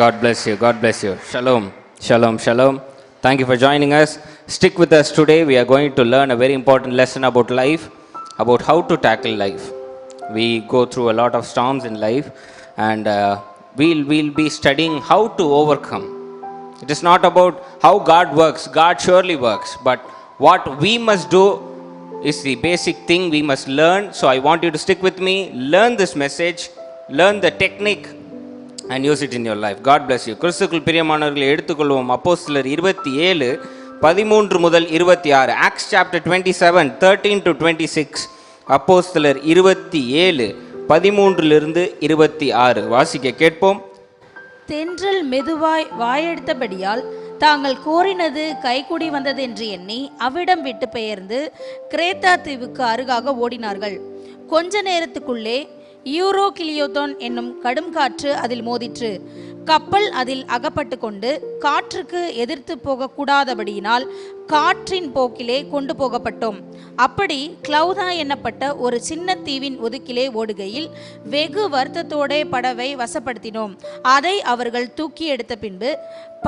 God bless you. God bless you. Shalom. Shalom. Shalom. Thank you for joining us. Stick with us today. We are going to learn a very important lesson about life, about how to tackle life. We go through a lot of storms in life, and we'll be studying how to overcome. It is not about how God works. God surely works, but what we must do is the basic thing we must learn. So I want you to stick with me, learn this message, learn the technique and use it in your life. God bless you. கிறிஸ்துவுக்குள் பிரியமானவர்களை எடுத்துக்கொள்வோம். அப்போஸ்தலர் 27:13 முதல் 26. Acts chapter 27 13 to 26. அப்போஸ்தலர் 27:13 26 வாசிக்க கேட்போம். தென்றல் மெதுவாய் வாயெடுத்தபடியால் தாங்கள் கோரினது கைகூடி வந்தது என்று எண்ணி அவ்விடம் விட்டு பெயர்ந்து கிரேத்தா தீவுக்கு அருகாக ஓடினார்கள். கொஞ்ச நேரத்துக்குள்ளே யூரோகிலியோதோன் என்னும் கடும் காற்று அதில் மோதிற்று. கப்பல் அதில் அகப்பட்டு கொண்டு காற்றுக்கு எதிர்த்து போகக்கூடாதபடியினால் காற்றின் போக்கிலே கொண்டு போகப்பட்டோம். அப்படி கிளௌதா எண்ணப்பட்ட ஒரு சின்ன தீவின் ஒதுக்கிலே ஓடுகையில் வெகு வருத்தத்தோடே படவை வசப்படுத்தினோம். அதை அவர்கள் தூக்கி எடுத்த பின்பு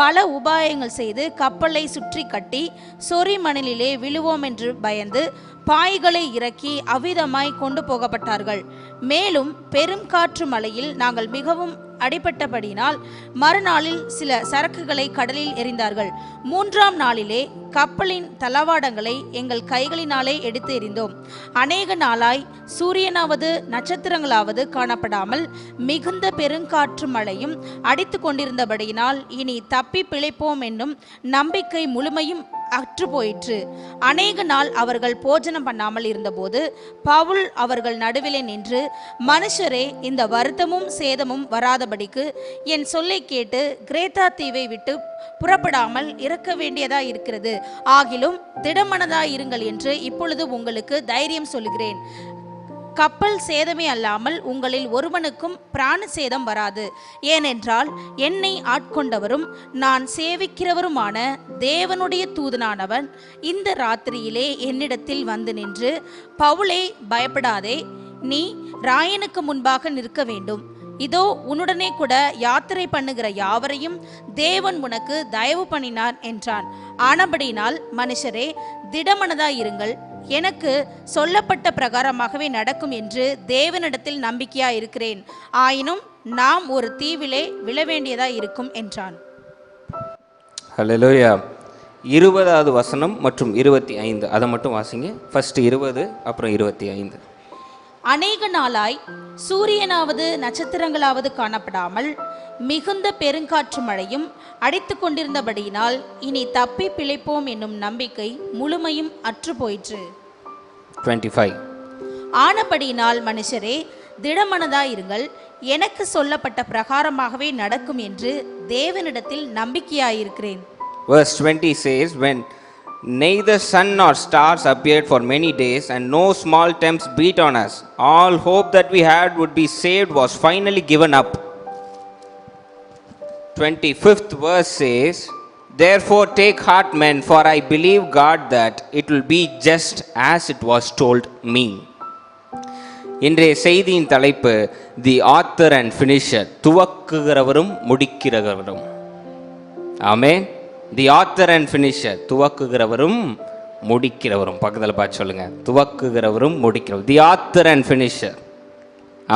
பல உபாயங்கள் செய்து கப்பலை சுற்றி கட்டி சொறி மணலிலே விழுவோம் என்று பயந்து பாய்களை இறக்கி அவ்விதமாய் கொண்டு போகப்பட்டார்கள். மேலும் பெரும் காற்று மழையில் நாங்கள் மிகவும் அடிபட்டபடினால் மறுநாளில் சில சரக்குகளை கடலில் எறிந்தார்கள். 3ஆம் நாளிலே கப்பலின் தளவாடங்களை எங்கள் கைகளினாலே எடுத்து எறிந்தோம். அநேக நாளாய் சூரியனாவது நட்சத்திரங்களாவது காணப்படாமல் மிகுந்த பெருங்காற்று மழையும் அடித்து கொண்டிருந்தபடியினால் இனி தப்பி பிழைப்போம் என்னும் நம்பிக்கை முழுமையும் அற்று போயிற்று. அநேக நாள் அவர்கள் போஜனம் பண்ணாமல் இருந்தபோது பவுல் அவர்கள் நடுவிலே நின்று, மனுஷரே, இந்த வருத்தமும் சேதமும் வராதபடிக்கு என் சொல்லை கேட்டு கிரேத்தா தீவை விட்டு புறப்படாமல் இறக்க வேண்டியதா இருக்கிறது. ஆகிலும் திடமனதாய் இருங்கள் என்று இப்பொழுது உங்களுக்கு தைரியம் சொல்லுகிறேன். கப்பல் சேதமே அல்லாமல் உங்களில் ஒருவனுக்கும் பிராண சேதம் வராது. ஏனென்றால் என்னை ஆட்கொண்டவரும் நான் சேவிக்கிறவருமான தேவனுடைய தூதனானவன் இந்த ராத்திரியிலே என்னிடத்தில் வந்து நின்று, பவுலே, பயப்படாதே, நீ ராயனுக்கு முன்பாக நிற்க வேண்டும். இதோ உன்னுடனே கூட யாத்திரை பண்ணுகிற யாவரையும் தேவன் உனக்கு தயவு பண்ணினார் என்றான். ஆனபடினால் மனுஷரே, திடமனதாயிருங்கள், எனக்கு சொல்லப்பட்ட பிரகாரமாகவே நடக்கும் என்று தேவனிடத்தில் நம்பிக்கையா இருக்கிறேன். ஆயினும் நாம் ஒரு தீவிலே விழ வேண்டியதா இருக்கும் என்றான். ஹல்லேலூயா. 20வது வசனம் மற்றும் 25 அதை மட்டும் வாசிங்க. ஃபர்ஸ்ட் 20 அப்புறம் 25. அநேக நாளாய் சூரியனாவது நட்சத்திரங்களாவது காணப்படாமல் மிகுந்த பெருங்காற்று மழையும் அடித்து கொண்டிருந்தபடியினால் இனி தப்பி பிழைப்போம் என்னும் நம்பிக்கை முழுமையும் அற்று போயிற்று. 25. ஆனபடியினால் மனுஷரே, திடமனதாயிருங்கள், எனக்கு சொல்லப்பட்ட பிரகாரமாகவே நடக்கும் என்று தேவனிடத்தில் நம்பிக்கையாயிருக்கிறேன். Verse 20 says, when neither sun nor stars appeared for many days and no small temps beat on us, all hope that we had would be saved was finally given up. 25th verse says, therefore take heart, men, for I believe God that it will be just as it was told me. இன்றைய செய்தியின் தலைப்பு, the author and finisher, துவக்குகிறவரும் முடிக்கிறவரும். Amen. The author and finisher, துவக்குகிறவரும் முடிக்கிறவரும். பக்கத்தில் பார்த்து சொல்லுங்க, துவக்குகிறவரும் முடிக்கிறவரும். The author and finisher.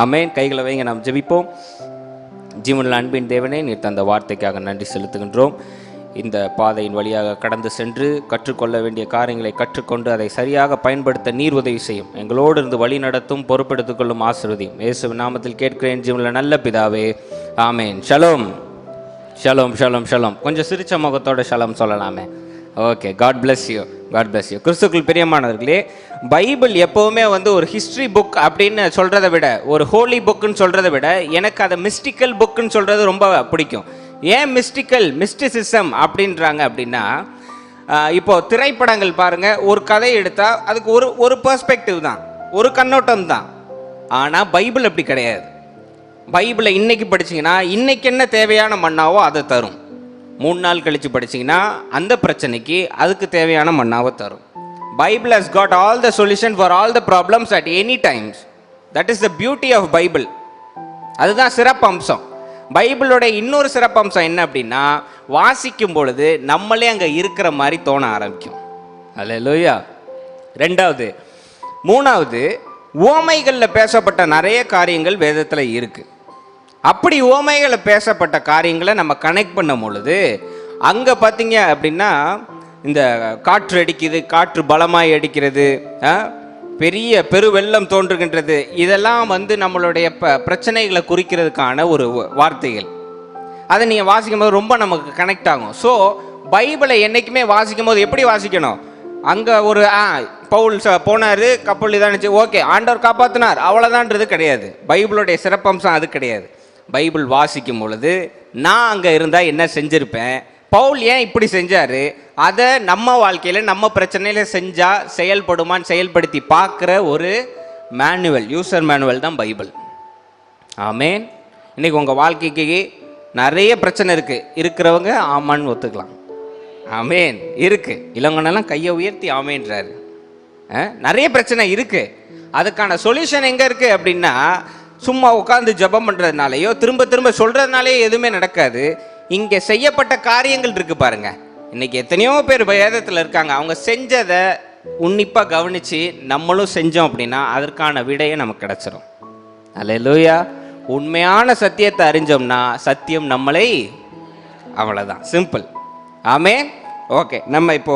Amen. கைகளை வைங்க, நாம் ஜெபிப்போம். ஜீவனுள்ள அன்பின் தேவனே, நீர் தந்த வார்த்தைக்காக நன்றி செலுத்துகின்றோம். இந்த பாதையின் வழியாக கடந்து சென்று கற்றுக்கொள்ள வேண்டிய காரியங்களை கற்றுக்கொண்டு அதை சரியாக பயன்படுத்த நீர் உதவி செய்யும். எங்களோடு இருந்து வழி நடத்தும், பொறுப்பெடுத்துக் கொள்ளும், ஆசீர்வதியும். இயேசுவின் நாமத்தில் கேட்கிறேன் ஜீவனுள்ள நல்ல பிதாவே, ஆமேன். ஷலோம். ஷலோம் ஷலோம் ஷலோம். கொஞ்சம் சிரிச்ச முகத்தோட ஷலோம் சொல்லலாமே. Okay, God bless you, God bless you. கிறிஸ்துக்குள் பிரியமானவர்களே, பைபிள் எப்போவுமே ஒரு ஹிஸ்ட்ரி புக் அப்படின்னு சொல்கிறத விட, ஒரு ஹோலி புக்குன்னு சொல்கிறத விட, எனக்கு அதை மிஸ்டிக்கல் புக்குன்னு சொல்கிறது ரொம்ப பிடிக்கும். ஏன் மிஸ்டிசிசம் அப்படின்றாங்க அப்படின்னா, இப்போது திரைப்படங்கள் பாருங்கள், ஒரு கதை எடுத்தால் அதுக்கு ஒரு பெர்ஸ்பெக்டிவ் தான், ஒரு கண்ணோட்டம் தான். ஆனால் பைபிள் அப்படி கிடையாது. பைபிளை இன்றைக்கி படிச்சிங்கன்னா இன்றைக்கி என்ன தேவையான மன்னாவோ அதை தரும். 3 நாள் கழித்து படிச்சிங்கன்னா அந்த பிரச்சனைக்கு அதுக்கு தேவையான மன்னாவை தரும். Bible has got all the solution for all the problems at any times. That is the beauty of Bible. அதுதான் சிறப்பு அம்சம். பைபிளோட இன்னொரு சிறப்பம்சம் என்ன அப்படின்னா, வாசிக்கும் பொழுது நம்மளே அங்கே இருக்கிற மாதிரி தோண ஆரம்பிக்கும். அல்லேலூயா. ரெண்டாவது. மூணாவது, உவமைகளில் பேசப்பட்ட நிறைய காரியங்கள் வேதத்தில் இருக்கு. அப்படி உவமைகளில் பேசப்பட்ட காரியங்களை நம்ம கனெக்ட் பண்ணும் பொழுது அங்கே பார்த்தீங்க அப்படின்னா, இந்த காற்று அடிக்குது, காற்று பலமாய் அடிக்கிறது, பெரிய பெருவெள்ளம் தோன்றுகின்றது, இதெல்லாம் நம்மளுடைய பிரச்சனைகளை குறிக்கிறதுக்கான ஒரு வார்த்தைகள். அதை நீங்கள் வாசிக்கும் போது ரொம்ப நமக்கு கனெக்ட் ஆகும். ஸோ பைபிளை என்றைக்குமே வாசிக்கும் போது எப்படி வாசிக்கணும்? அங்கே ஒரு பவுல் போனார், கப்பல் இதானுச்சு, ஓகே ஆண்டவர் காப்பாற்றினார், அவ்வளோதான்றது கிடையாது. பைபிளுடைய சிறப்பம்சம் அது கிடையாது. பைபிள் வாசிக்கும் பொழுது நான் அங்கே இருந்தால் என்ன செஞ்சுருப்பேன், பவுல் ஏன் இப்படி செஞ்சார், அதை நம்ம வாழ்க்கையில் நம்ம பிரச்சனையில் செஞ்சால் செயல்படுமான்னு செயல்படுத்தி பார்க்குற ஒரு மேனுவல், யூசர் மேனுவல் தான் பைபிள். ஆமேன். இன்றைக்கி உங்கள் வாழ்க்கைக்கு நிறைய பிரச்சனை இருக்கிறவங்க ஆமான்னு ஒத்துக்கலாம். ஆமேன். இருக்குது. இளங்கனெல்லாம் கையை உயர்த்தி ஆமேன்றாரு. நிறைய பிரச்சனை இருக்குது. அதுக்கான சொல்யூஷன் எங்கே இருக்குது அப்படின்னா, சும்மா உட்காந்து ஜெபம் பண்ணுறதுனாலையோ திரும்ப திரும்ப சொல்கிறதுனாலேயோ எதுவுமே நடக்காது. இங்கே செய்யப்பட்ட காரியங்கள் இருக்குது பாருங்க. இன்றைக்கி எத்தனையோ பேர் வேதத்தில் இருக்காங்க, அவங்க செஞ்சதை உன்னிப்பாக கவனித்து நம்மளும் செஞ்சோம் அப்படின்னா அதற்கான விடையை நமக்கு கிடச்சிரும். அல்லேலூயா. உண்மையான சத்தியத்தை அறிஞ்சோம்னா சத்தியம் நம்மளை, அவ்வளோதான், சிம்பிள். ஆமேன். ஓகே, நம்ம இப்போ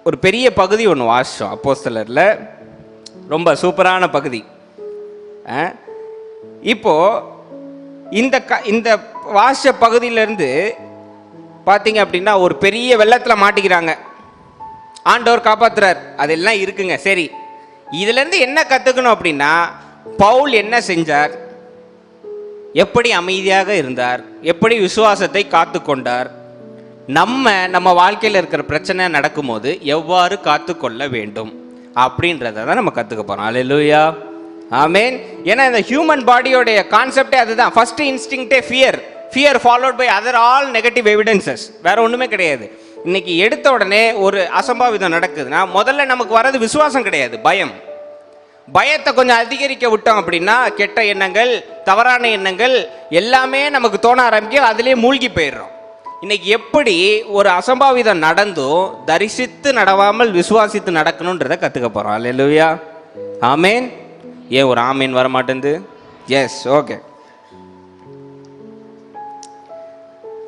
ஒரு பெரிய பகுதி ஒன்று வாசித்தோம் அப்போஸ்தலரில், ரொம்ப சூப்பரான பகுதி. இப்போ இந்த வாசித்த பகுதியிலேருந்து பார்த்தீங்க அப்படின்னா ஒரு பெரிய வெள்ளத்தில் மாட்டிக்கிறாங்க, ஆண்டவர் காப்பாற்றுறார், அதெல்லாம் இருக்குங்க. சரி, இதுலேருந்து என்ன கற்றுக்கணும் அப்படின்னா, பவுல் என்ன செஞ்சார், எப்படி அமைதியாக இருந்தார், எப்படி விசுவாசத்தை காத்து கொண்டார், நம்ம வாழ்க்கையில் இருக்கிற பிரச்சனை நடக்கும்போது எவ்வாறு காத்து கொள்ள வேண்டும் அப்படின்றத தான் நம்ம கற்றுக்க போகிறோம். அல்லேலூயா. ஆமேன். ஏன்னா இந்த ஹியூமன் பாடியோடைய கான்செப்டே அதுதான். ஃபர்ஸ்ட் இன்ஸ்டிங்க்டே fear followed by other all negative evidences. வேற ஒன்றுமே கிடையாது. இன்னைக்கு எடுத்த உடனே ஒரு அசம்பாவிதம் நடக்குதுன்னா முதல்ல நமக்கு வர்றது விசுவாசம் கிடையாது, பயம். பயத்தை கொஞ்சம் அதிகரிக்க விட்டோம் அப்படின்னா கெட்ட எண்ணங்கள், தவறான எண்ணங்கள் எல்லாமே நமக்கு தோண ஆரம்பிக்கும், அதிலே மூழ்கி போயிடுறோம். இன்னைக்கு எப்படி ஒரு அசம்பாவிதம் நடந்தும் தரிசித்து நடவாமல் விசுவாசித்து நடக்கணுன்றதை கற்றுக்க போகிறோம். அல்லேலூயா. ஆமேன். ஏன் ஒரு ஆமீன் வர மாட்டேங்குது? Yes, okay.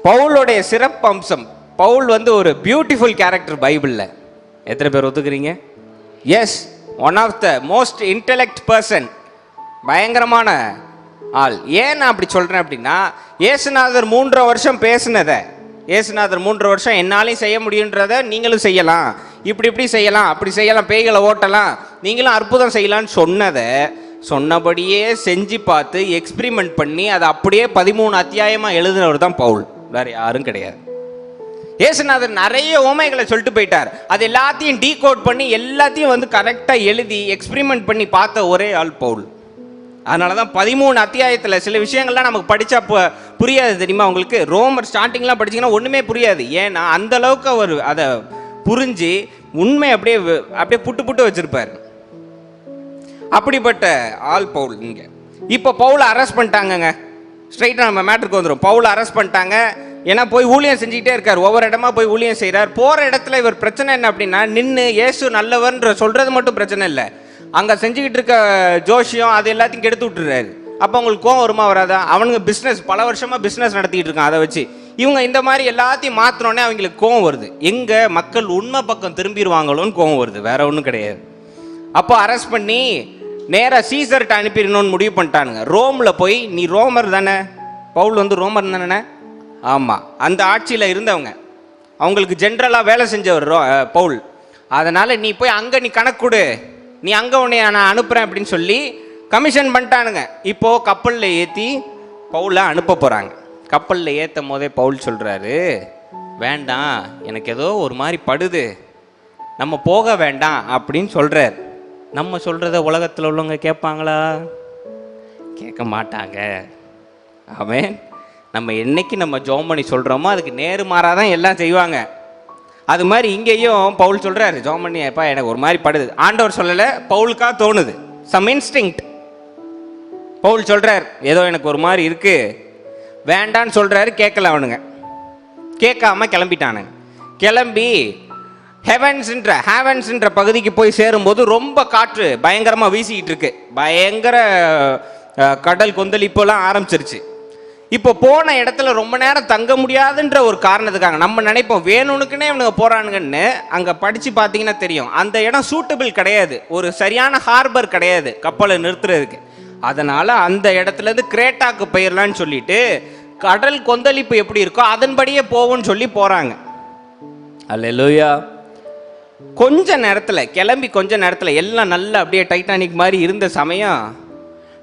பவுலுடைய சிறப்பு அம்சம், பவுல் ஒரு பியூட்டிஃபுல் கேரக்டர் பைபிளில். எத்தனை பேர் ஒத்துக்கிறீங்க? Yes, one of the most intellect person, பயங்கரமான ஆள். ஏன் நான் அப்படி சொல்கிறேன் அப்படின்னா, இயேசுநாதர் 3 வருஷம் பேசினதை, இயேசுநாதர் 3 வருஷம் என்னாலையும் செய்ய முடியுன்றதை நீங்களும் செய்யலாம், இப்படி செய்யலாம், அப்படி செய்யலாம், பேய்களை ஓட்டலாம், நீங்களும் அற்புதம் செய்யலான்னு சொன்னபடியே செஞ்சு பார்த்து எக்ஸ்பிரிமெண்ட் பண்ணி அதை அப்படியே 13 அத்தியாயமாக எழுதினவர் தான் பவுல், வேறு யாரும் கிடையாது. இயேசுநாதர் நிறைய உவமைகளை சொல்லிட்டு போயிட்டார், அது எல்லாத்தையும் டீகோட் பண்ணி எல்லாத்தையும் கரெக்டாக எழுதி எக்ஸ்பிரிமெண்ட் பண்ணி பார்த்த ஒரே ஆள் பவுல். அதனால தான் 13 அத்தியாயத்தில் சில விஷயங்கள்லாம் நமக்கு படித்தா புரியாது, தெரியுமா உங்களுக்கு? ரோமர் ஸ்டார்டிங்லாம் படிச்சிங்கன்னா ஒன்றுமே புரியாது. ஏன்னா அந்தளவுக்கு அவர் அதை புரிஞ்சு உண்மை அப்படியே புட்டு வச்சிருப்பார். அப்படிப்பட்ட ஆள் பவுல். இங்கே இப்போ பவுலை அரெஸ்ட் பண்ணிட்டாங்கங்க. ஸ்ட்ரைட்டாக நம்ம மேட்டருக்கு வந்துடும். பவுலை அரெஸ்ட் பண்ணிட்டாங்க. ஏன்னா போய் ஊழியம் செஞ்சுக்கிட்டே இருக்கார், ஒவ்வொரு இடமா போய் ஊழியம் செய்கிறார். போகிற இடத்துல இவர் பிரச்சனை என்ன அப்படின்னா, நின்று இயேசு நல்லவர்ன்ற சொல்கிறது மட்டும் பிரச்சனை இல்லை, அங்கே செஞ்சுக்கிட்டு இருக்க ஜோஷியம் அது எல்லாத்தையும் கெடுத்து விட்டுறாரு. அப்போ அவங்களுக்கு கோவம் வருமா வராதா? அவனுங்க பல வருஷமாக பிஸ்னஸ் நடத்திக்கிட்டு இருக்கான், அதை வச்சு இவங்க இந்த மாதிரி எல்லாத்தையும் மாற்றினோடனே அவங்களுக்கு கோவம் வருது. எங்கே மக்கள் உண்மை பக்கம் திரும்பிடுவாங்களோன்னு கோவம் வருது, வேற ஒன்றும் கிடையாது. அப்போ அரெஸ்ட் பண்ணி நேராக சீசர்கிட்ட அனுப்பிடணும்னு முடிவு பண்ணிட்டானுங்க. ரோமில் போய், நீ ரோமர் தானே, பவுல் ரோமர் தானே? ஆமாம், அந்த ஆட்சியில் இருந்தவங்க, அவங்களுக்கு ஜென்ரலாக வேலை செஞ்சவர் பவுல். அதனால் நீ போய் அங்கே நீ கணக்கு கொடு, நீ அங்கே உன்னை நான் அனுப்புகிறேன் அப்படின்னு சொல்லி கமிஷன் பண்ணிட்டானுங்க. இப்போது கப்பலில் ஏற்றி பவுலை அனுப்ப போகிறாங்க. கப்பலில் ஏற்றும் போதே பவுல் சொல்கிறாரு, வேண்டாம், எனக்கு ஏதோ ஒரு மாதிரி படுது, நம்ம போக வேண்டாம் அப்படின்னு சொல்கிறார். நம்ம சொல்கிறத உலகத்தில் உள்ளவங்க கேட்பாங்களா? கேட்க மாட்டாங்க. அவன் நம்ம என்னைக்கு நம்ம ஜெபம் பண்ணி சொல்கிறோமோ அதுக்கு நேர்மாறாக தான் எல்லாம் செய்வாங்க. அது மாதிரி இங்கேயும் பவுல் சொல்கிறாரு, ஜெபம் பண்ணி எப்பா எனக்கு ஒரு மாதிரி படுது. ஆண்டவர் சொல்லலை, பவுலுக்காக தோணுது, சம் இன்ஸ்டிங்க்ட். பவுல் சொல்கிறார், ஏதோ எனக்கு ஒரு மாதிரி இருக்குது, வேண்டான்னு சொல்கிறாரு. கேட்கல அவனுங்க, கேட்காம கிளம்பிட்டானுங்க. கிளம்பி ஹேவன்ஸ்ன்ற பகுதிக்கு போய் சேரும்போது ரொம்ப காற்று பயங்கரமாக வீசிக்கிட்டு இருக்கு. பயங்கர கடல் கொந்தளிப்பெல்லாம் ஆரம்பிச்சிருச்சு. இப்போ போன இடத்துல ரொம்ப நேரம் தங்க முடியாதுன்ற ஒரு காரணத்துக்காக நம்ம நினைப்போம் வேணும்னுக்குன்னே இவனுங்க போகிறானுங்கன்னு. அங்கே படித்து பார்த்தீங்கன்னா தெரியும், அந்த இடம் சூட்டபிள் கிடையாது, ஒரு சரியான ஹார்பர் கிடையாது கப்பலை நிறுத்துறதுக்கு. அதனால் அந்த இடத்துலேருந்து கிரேட்டாக்கு போயிடலான்னு சொல்லிட்டு கடல் கொந்தளிப்பு எப்படி இருக்கோ அதன்படியே போவோன்னு சொல்லி போகிறாங்க. அல்லேலூயா. கொஞ்ச நேரத்தில் கிளம்பி கொஞ்ச நேரத்தில் எல்லாம் நல்லா அப்படியே டைட்டானிக் மாதிரி இருந்த சமயம்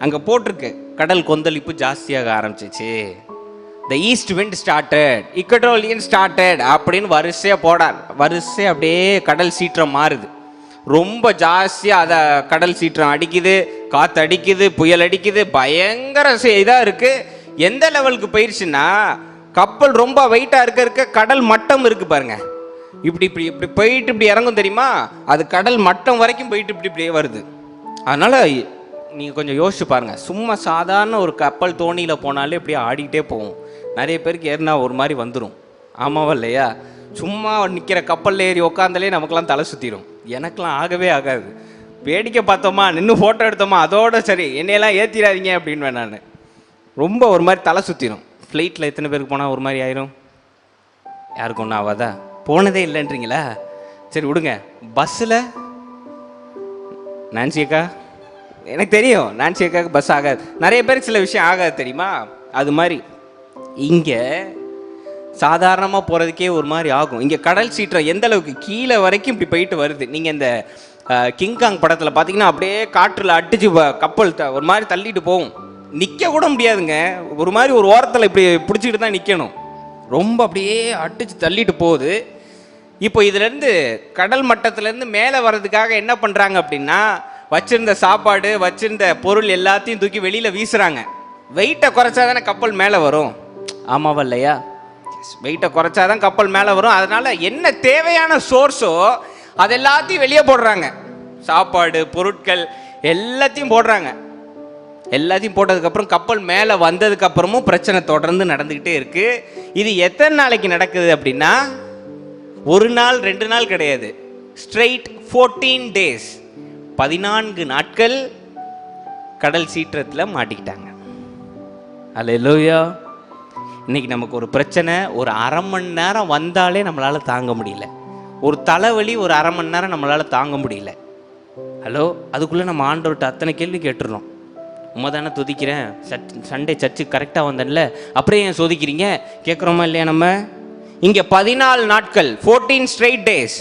அங்கே போட்டிருக்கு, கடல் கொந்தளிப்பு ஜாஸ்தியாக ஆரம்பிச்சிச்சு. த ஈஸ்ட் விண்ட் ஸ்டார்டட், இக்கட்ரோலியன் ஸ்டார்டட் அப்படின்னு வரிசையாக அப்படியே கடல் சீற்றம் மாறுது. ரொம்ப ஜாஸ்தியாக அதை கடல் சீற்றம் அடிக்குது, காற்று அடிக்குது, புயல் அடிக்குது, பயங்கர இதாக இருக்குது. எந்த லெவலுக்கு போயிடுச்சுன்னா கப்பல் ரொம்ப வெயிட்டாக இருக்க கடல் மட்டம் இருக்குது பாருங்க, இப்படி இப்படி இப்படி போயிட்டு இப்படி இறங்கும் தெரியுமா, அது கடல் மட்டம் வரைக்கும் போயிட்டு இப்படி இப்படியே வருது. அதனால் நீங்கள் கொஞ்சம் யோசிச்சு பாருங்கள், சும்மா சாதாரண ஒரு கப்பல் தோணியில் போனாலே இப்படியே ஆடிக்கிட்டே போகும். நிறைய பேருக்கு ஏறினா ஒரு மாதிரி வந்துடும், ஆமாவா இல்லையா? சும்மா நிற்கிற கப்பலில் ஏறி உக்காந்தாலே நமக்கெல்லாம் தலை சுற்றிடும். எனக்கெல்லாம் ஆகவே ஆகாது. வேடிக்கை பார்த்தோமா, நின்று ஃபோட்டோ எடுத்தோமா, அதோட சரி, என்னையெல்லாம் ஏற்றிடாதீங்க அப்படின்னு நான் ரொம்ப ஒரு மாதிரி தலை சுற்றிடும். ஃப்ளைட்டில் எத்தனை பேருக்கு போனால் ஒரு மாதிரி ஆயிரும்? யாருக்கும் ஒன்றும் ஆகாதா? போனதே இல்லைன்றீங்களா? சரி விடுங்க. பஸ்ஸில் நான்சி அக்கா, எனக்கு தெரியும் நான்சி அக்காவுக்கு பஸ் ஆகாது, நிறைய பேருக்கு சில விஷயம் ஆகாது தெரியுமா? அது மாதிரி இங்கே சாதாரணமாக போகிறதுக்கே ஒரு மாதிரி ஆகும். இங்கே கடல் சீற்றம் எந்த அளவுக்கு கீழே வரைக்கும் இப்படி போயிட்டு வருது. நீங்கள் இந்த கிங்காங் படத்தில் பார்த்தீங்கன்னா அப்படியே காற்றில் அடிச்சு கப்பல் ஒரு மாதிரி தள்ளிட்டு போகும். நிற்க கூட முடியாதுங்க, ஒரு மாதிரி ஒரு ஓரத்தில் இப்படி பிடிச்சிக்கிட்டு தான் நிற்கணும். ரொம்ப அப்படியே அடிச்சு தள்ளிட்டு போகுது. இப்போ இதுலேருந்து கடல் மட்டத்துலேருந்து மேலே வர்றதுக்காக என்ன பண்ணுறாங்க அப்படின்னா, வச்சிருந்த சாப்பாடு வச்சிருந்த பொருள் எல்லாத்தையும் தூக்கி வெளியில் வீசுகிறாங்க. வெயிட்டை குறைச்சா தானே கப்பல் மேலே வரும், ஆமாவா இல்லையா? வெயிட்டை குறைச்சா தான் கப்பல் மேலே வரும். அதனால் என்ன தேவையான சோர்ஸோ அது எல்லாத்தையும் வெளியே போடுறாங்க. சாப்பாடு பொருட்கள் எல்லாத்தையும் போடுறாங்க. எல்லாத்தையும் போட்டதுக்கப்புறம் கப்பல் மேலே வந்ததுக்கப்புறமும் பிரச்சனை தொடர்ந்து நடந்துக்கிட்டே இருக்குது. இது எத்தனை நாளைக்கு நடக்குது அப்படின்னா, ஒரு நாள் 2 நாள் கிடையாது, ஸ்ட்ரெயிட் 14 days, 14 நாட்கள் கடல் சீற்றத்தில் மாட்டிக்கிட்டாங்க. அல்லேலூயா. இன்னைக்கு நமக்கு ஒரு பிரச்சனை ஒரு அரை மணி நேரம் வந்தாலே நம்மளால் தாங்க முடியல. ஒரு தலைவலி ஒரு அரை மணி நேரம் நம்மளால் தாங்க முடியல. ஹலோ, அதுக்குள்ளே நம்ம ஆண்டவர்கிட்ட அத்தனை கேள்வி கேட்டுடுறோம். உண்மை தானே துதிக்கிறேன், சண்டே சர்ச்சுக்கு கரெக்டாக வந்தேன்ல, அப்புறம் ஏன் சோதிக்கிறீங்க கேட்குறோமா இல்லையா? நம்ம இங்கே 14 நாட்கள் 14 straight days.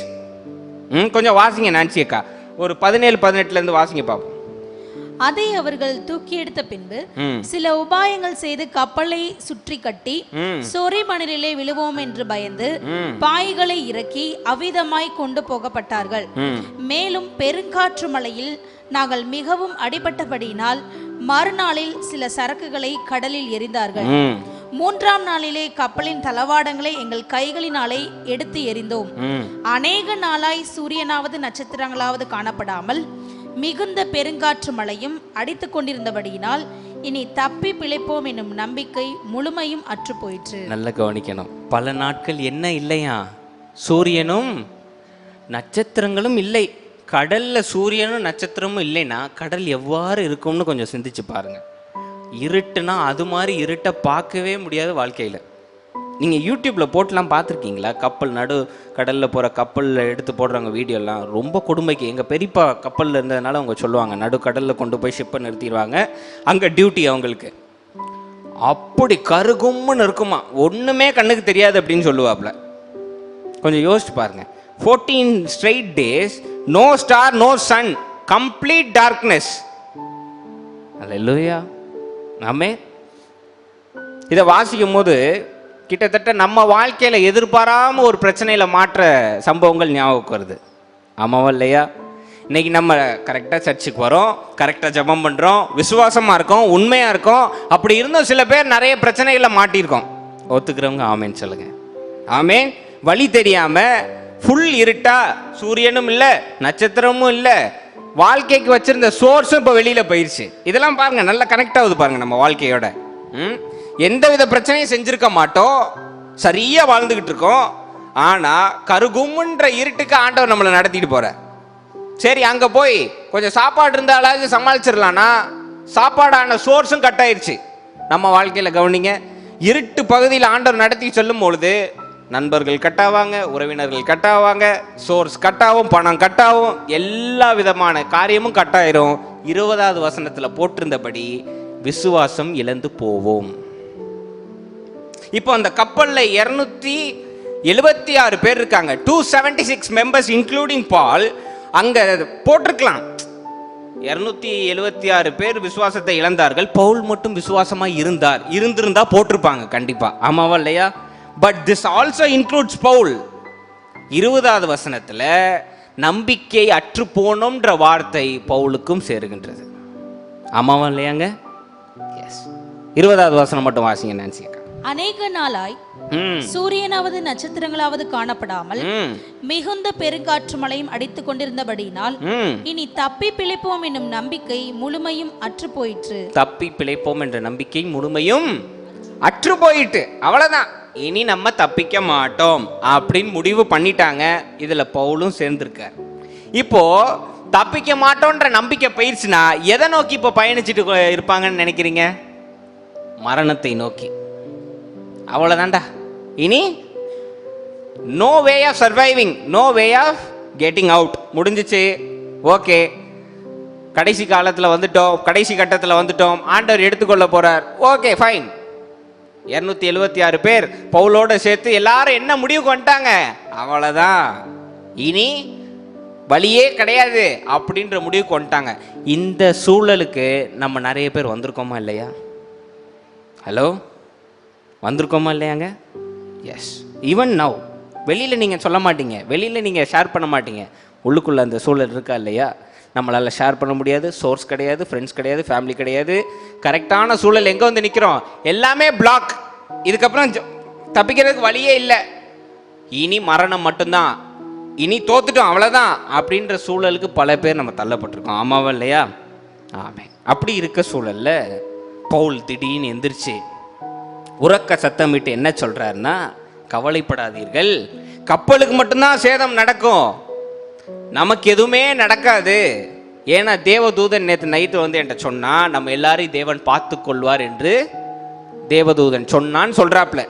கொஞ்சம் வாசிங்க நான்சி அக்கா, ஒரு 17-18 வாசிங்க பார்ப்போம். அதை அவர்கள் தூக்கி எடுத்த பின்பு சில உபாயங்கள் செய்து கப்பலை சுற்றி கட்டி சொறி மணலிலே விழுவோம் என்று பயந்து பாய்களை இறக்கி அவ்விதமாய் கொண்டு போகப்பட்டார்கள். மேலும் பெருங்காற்று மழையில் நாங்கள் மிகவும் அடிபட்டபடியினால் மறுநாளில் சில சரக்குகளை கடலில் எறிந்தார்கள். 3ஆம் நாளிலே கப்பலின் தளவாடங்களை எங்கள் கைகளினாலே எடுத்து எறிந்தோம். அநேக நாளாய் சூரியனாவது நட்சத்திரங்களாவது காணப்படாமல் மிகுந்த பெருங்காற்று மழையும் அடித்து கொண்டிருந்தபடியினால் இனி தப்பி பிழைப்போம் என்னும் நம்பிக்கை முழுமையும் அற்று போயிற்று. நல்ல கவனிக்கணும், பல நாட்கள் என்ன இல்லையா? சூரியனும் நட்சத்திரங்களும் இல்லை. கடல்ல சூரியனும் நட்சத்திரமும் இல்லைன்னா கடல் எவ்வாறு இருக்கும்னு கொஞ்சம் சிந்திச்சு பாருங்க. இருட்டுனா அது மாதிரி இருட்டை பார்க்கவே முடியாது வாழ்க்கையில். நீங்கள் யூடியூப்பில் போட்டுலாம் பார்த்துருக்கீங்களா? கப்பல் நடு கடலில் போகிற கப்பலில் எடுத்து போடுறாங்க வீடியோலாம், ரொம்ப கொடுமைக்கு. எங்கள் பெரியப்பா கப்பலில் இருந்ததுனால அவங்க சொல்லுவாங்க, நடு கடலில் கொண்டு போய் ஷிப்பை நிறுத்திடுவாங்க, அங்கே டியூட்டி அவங்களுக்கு. அப்படி கருகும்னு இருக்குமா, ஒன்றுமே கண்ணுக்கு தெரியாது அப்படின்னு சொல்லுவாப்புல. கொஞ்சம் யோசிச்சு பாருங்க. 14 straight days, no star, no sun, complete darkness. அல்லேலூயா, ஆமென். இதை வாசிக்கும் போது கிட்டத்தட்ட நம்ம வாழ்க்கையில் எதிர்பாராமல் ஒரு பிரச்சனையில் மாற்ற சம்பவங்கள் ஞாபகம் வருது, ஆமாவா இல்லையா? இன்றைக்கி நம்ம கரெக்டாக சர்ச்சுக்கு வரோம், கரெக்டாக ஜெபம் பண்ணுறோம், விசுவாசமாக இருக்கோம், உண்மையாக இருக்கோம். அப்படி இருந்தும் சில பேர் நிறைய பிரச்சனைகளில் மாட்டியிருக்கோம். ஒத்துக்கிறவங்க ஆமேன்னு சொல்லுங்கள். ஆமேன். வழி தெரியாமல் ஃபுல் இருட்டா, சூரியனும் இல்லை நட்சத்திரமும் இல்லை, வாழ்க்கைக்கு வச்சிருந்த சோர்ஸும் இப்போ வெளியில் போயிடுச்சு. இதெல்லாம் பாருங்க, நல்லா கனெக்ட் ஆகுது பாருங்க நம்ம வாழ்க்கையோட. எந்த வித பிரச்சனையும் செஞ்சிருக்க மாட்டோம், சரியா வாழ்ந்துகிட்டு இருக்கோம். ஆனால் கருகும்ன்ற இருட்டுக்கு ஆண்டவர் நம்மளை நடத்திட்டு போற. சரி, அங்கே போய் கொஞ்சம் சாப்பாடு இருந்தாலாவது சமாளிச்சிடலான்னா சாப்பாடான சோர்ஸும் கட் ஆயிடுச்சு. நம்ம வாழ்க்கையில் கவனிங்க, இருட்டு பகுதியில் ஆண்டவர் நடத்தி சொல்லும் பொழுது நண்பர்கள் கட்டாவாங்க, உறவினர்கள் கட்டாவாங்க, சோர்ஸ் கட்டாவும், பணம் கட்டாவும், எல்லா விதமான காரியமும் கட்டாயிரும். 20வது வசனத்தில் போட்டிருந்தபடி விசுவாசம் இழந்து போவோம். இப்போ அந்த கப்பலில் 276 பேர் இருக்காங்க, 276 மெம்பர்ஸ் இன்க்ளூடிங் பால். அங்கே போட்டிருக்கலாம் 276 பேர் விசுவாசத்தை இழந்தார்கள், பவுல் மட்டும் விசுவாசமாக இருந்திருந்தா போட்டிருப்பாங்க கண்டிப்பா, ஆமாவா இல்லையா? But this also includes Paul. 20வது வசனத்தில் நம்பிக்கை அற்று போனோம்ன்ற வார்த்தை பவுலுக்கும் சேருகின்றது, ஆமாவா இல்லையாங்க? எஸ். 20வது வசனம் மட்டும் வாசிங்க நான்சி அக்கா. அநேக நாளாய் சூரியனாவது நட்சத்திரங்களாவது காணப்படாமல் மிகுந்த பெருங்காற்று மழையும் அடித்துக் கொண்டிருந்தபடியினால் இனி தப்பி பிழைப்போம் என்னும் நம்பிக்கை முழுமையும் அற்று போயிற்று. தப்பி பிழைப்போம் என்ற நம்பிக்கை முழுமையும் அற்று போயிட்டு, அவ்வளவுதான், இனி நம்ம தப்பிக்க மாட்டோம் அப்படின்னு முடிவு பண்ணிட்டாங்க. இதுல பவுலும் சேர்ந்திருக்கார். இப்போ தப்பிக்க மாட்டோன்ற நம்பிக்கை போயிடுச்சுன்னா எதை நோக்கி இப்போ பயணிச்சுட்டு இருப்பாங்கன்னு நினைக்கிறீங்க? மரணத்தை நோக்கி. அவ்வளவுதான்டா, இனி no way of surviving, no way of getting out, முடிஞ்சிச்சு. ஓகே, கடைசி காலத்தில் வந்துட்டோம், கடைசி கட்டத்தில் வந்துட்டோம், ஆண்டவர் எடுத்துக்கொள்ள போறார். Okay fine. 276 பேர் பவுலோட சேர்த்து எல்லாரும் என்ன முடிவுக்கு வந்துட்டாங்க? அவ்வளவுதான், இனி வழியே கிடையாது அப்படின்ற முடிவுக்கு வந்துட்டாங்க. இந்த சூழலுக்கு நம்ம நிறைய பேர் வந்திருக்கோமா இல்லையா? ஹலோ, வந்திருக்கோமா இல்லையாங்க? எஸ். ஈவன் நவ் வெளியில் நீங்கள் சொல்ல மாட்டீங்க, வெளியில் நீங்கள் ஷேர் பண்ண மாட்டீங்க, உள்ளுக்குள்ளே அந்த சூழல் இருக்கா இல்லையா? நம்மளால் ஷேர் பண்ண முடியாது, சோர்ஸ் கிடையாது, ஃப்ரெண்ட்ஸ் கிடையாது, ஃபேமிலி கிடையாது. கரெக்டான சூழல் எங்கே வந்து நிற்கிறோம்? எல்லாமே பிளாக். இதுக்கப்புறம் தப்பிக்கிறதுக்கு வழியே இல்லை, இனி மரணம் மட்டும்தான், இனி தோத்துட்டோம் அவ்வளோதான் அப்படின்ற சூழலுக்கு பல பேர் நம்ம தள்ளப்பட்டிருக்கோம், ஆமாவா இல்லையா? ஆமே. அப்படி இருக்க சூழலில் பவுல் திடீர்னு எந்திரிச்சு உறக்க சத்தமிட்டு என்ன சொல்றாருன்னா, கவலைப்படாதீர்கள், கப்பலுக்கு மட்டும்தான் சேதம் நடக்கும், நமக்கு எதுவுமே நடக்காது. ஏன்னா தேவதூதன் நேற்று நைட்டு வந்து என்கிட்ட சொன்னா, நம்ம எல்லாரையும் தேவன் பார்த்து கொள்வார் என்று தேவதூதன் சொன்னான்னு சொல்றாப்ல.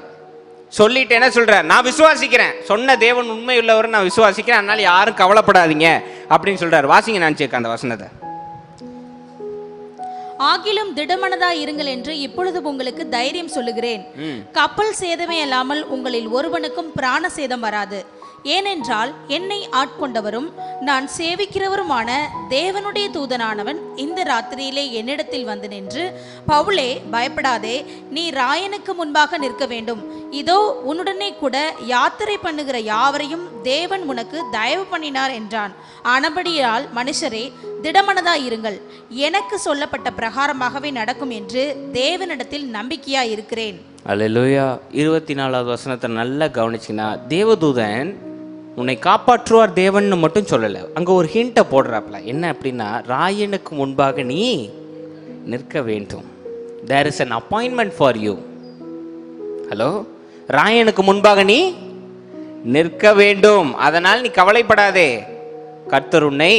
சொல்லிட்டு என்ன சொல்ற, நான் விசுவாசிக்கிறேன், சொன்ன தேவன் உண்மை உள்ளவர், நான் விசுவாசிக்கிறேன், அதனால யாரும் கவலைப்படாதீங்க அப்படின்னு சொல்றாரு. வாசிங்க நான் சேர்க்க அந்த வசனத்தை. ஆகிலும் திடமனதாய் இருங்கள் என்று இப்பொழுது உங்களுக்கு தைரியம் சொல்லுகிறேன். கப்பல் சேதமே அல்லாமல் உங்களில் ஒருவனுக்கும் பிராண சேதம் வராது. ஏனென்றால் என்னை ஆட்கொண்டவரும் நான் சேவிக்கிறவருமான தேவனுடைய தூதனானவன் இந்த ராத்திரியிலே என்னிடத்தில் வந்து நின்று, பவுலே பயப்படாதே, நீ ராயனுக்கு முன்பாக நிற்க வேண்டும், இதோ உன்னுடனே கூட யாத்திரை பண்ணுகிற யாவரையும் தேவன் உனக்கு தயவு பண்ணினார் என்றான். ஆனபடியால் மனுஷரே திடமனதாயிருங்கள், எனக்கு சொல்லப்பட்ட பிரகாரமாகவே நடக்கும் என்று தேவனிடத்தில் நம்பிக்கையாய் இருக்கிறேன். அல்லேலூயா. 24வது வசனத்தை நல்லா கவனிச்சிங்கன்னா, தேவதூதன் உன்னை காப்பாற்றுவார் தேவன் மட்டும் சொல்லலை, அங்கே ஒரு ஹிண்ட்டை போடுறாப்ல. என்ன அப்படின்னா, ராயனுக்கு முன்பாக நீ நிற்க வேண்டும். There is an appointment for you. Hello, ராயனுக்கு முன்பாக நீ நிற்க வேண்டும், அதனால் நீ கவலைப்படாதே, கர்த்தர் உன்னை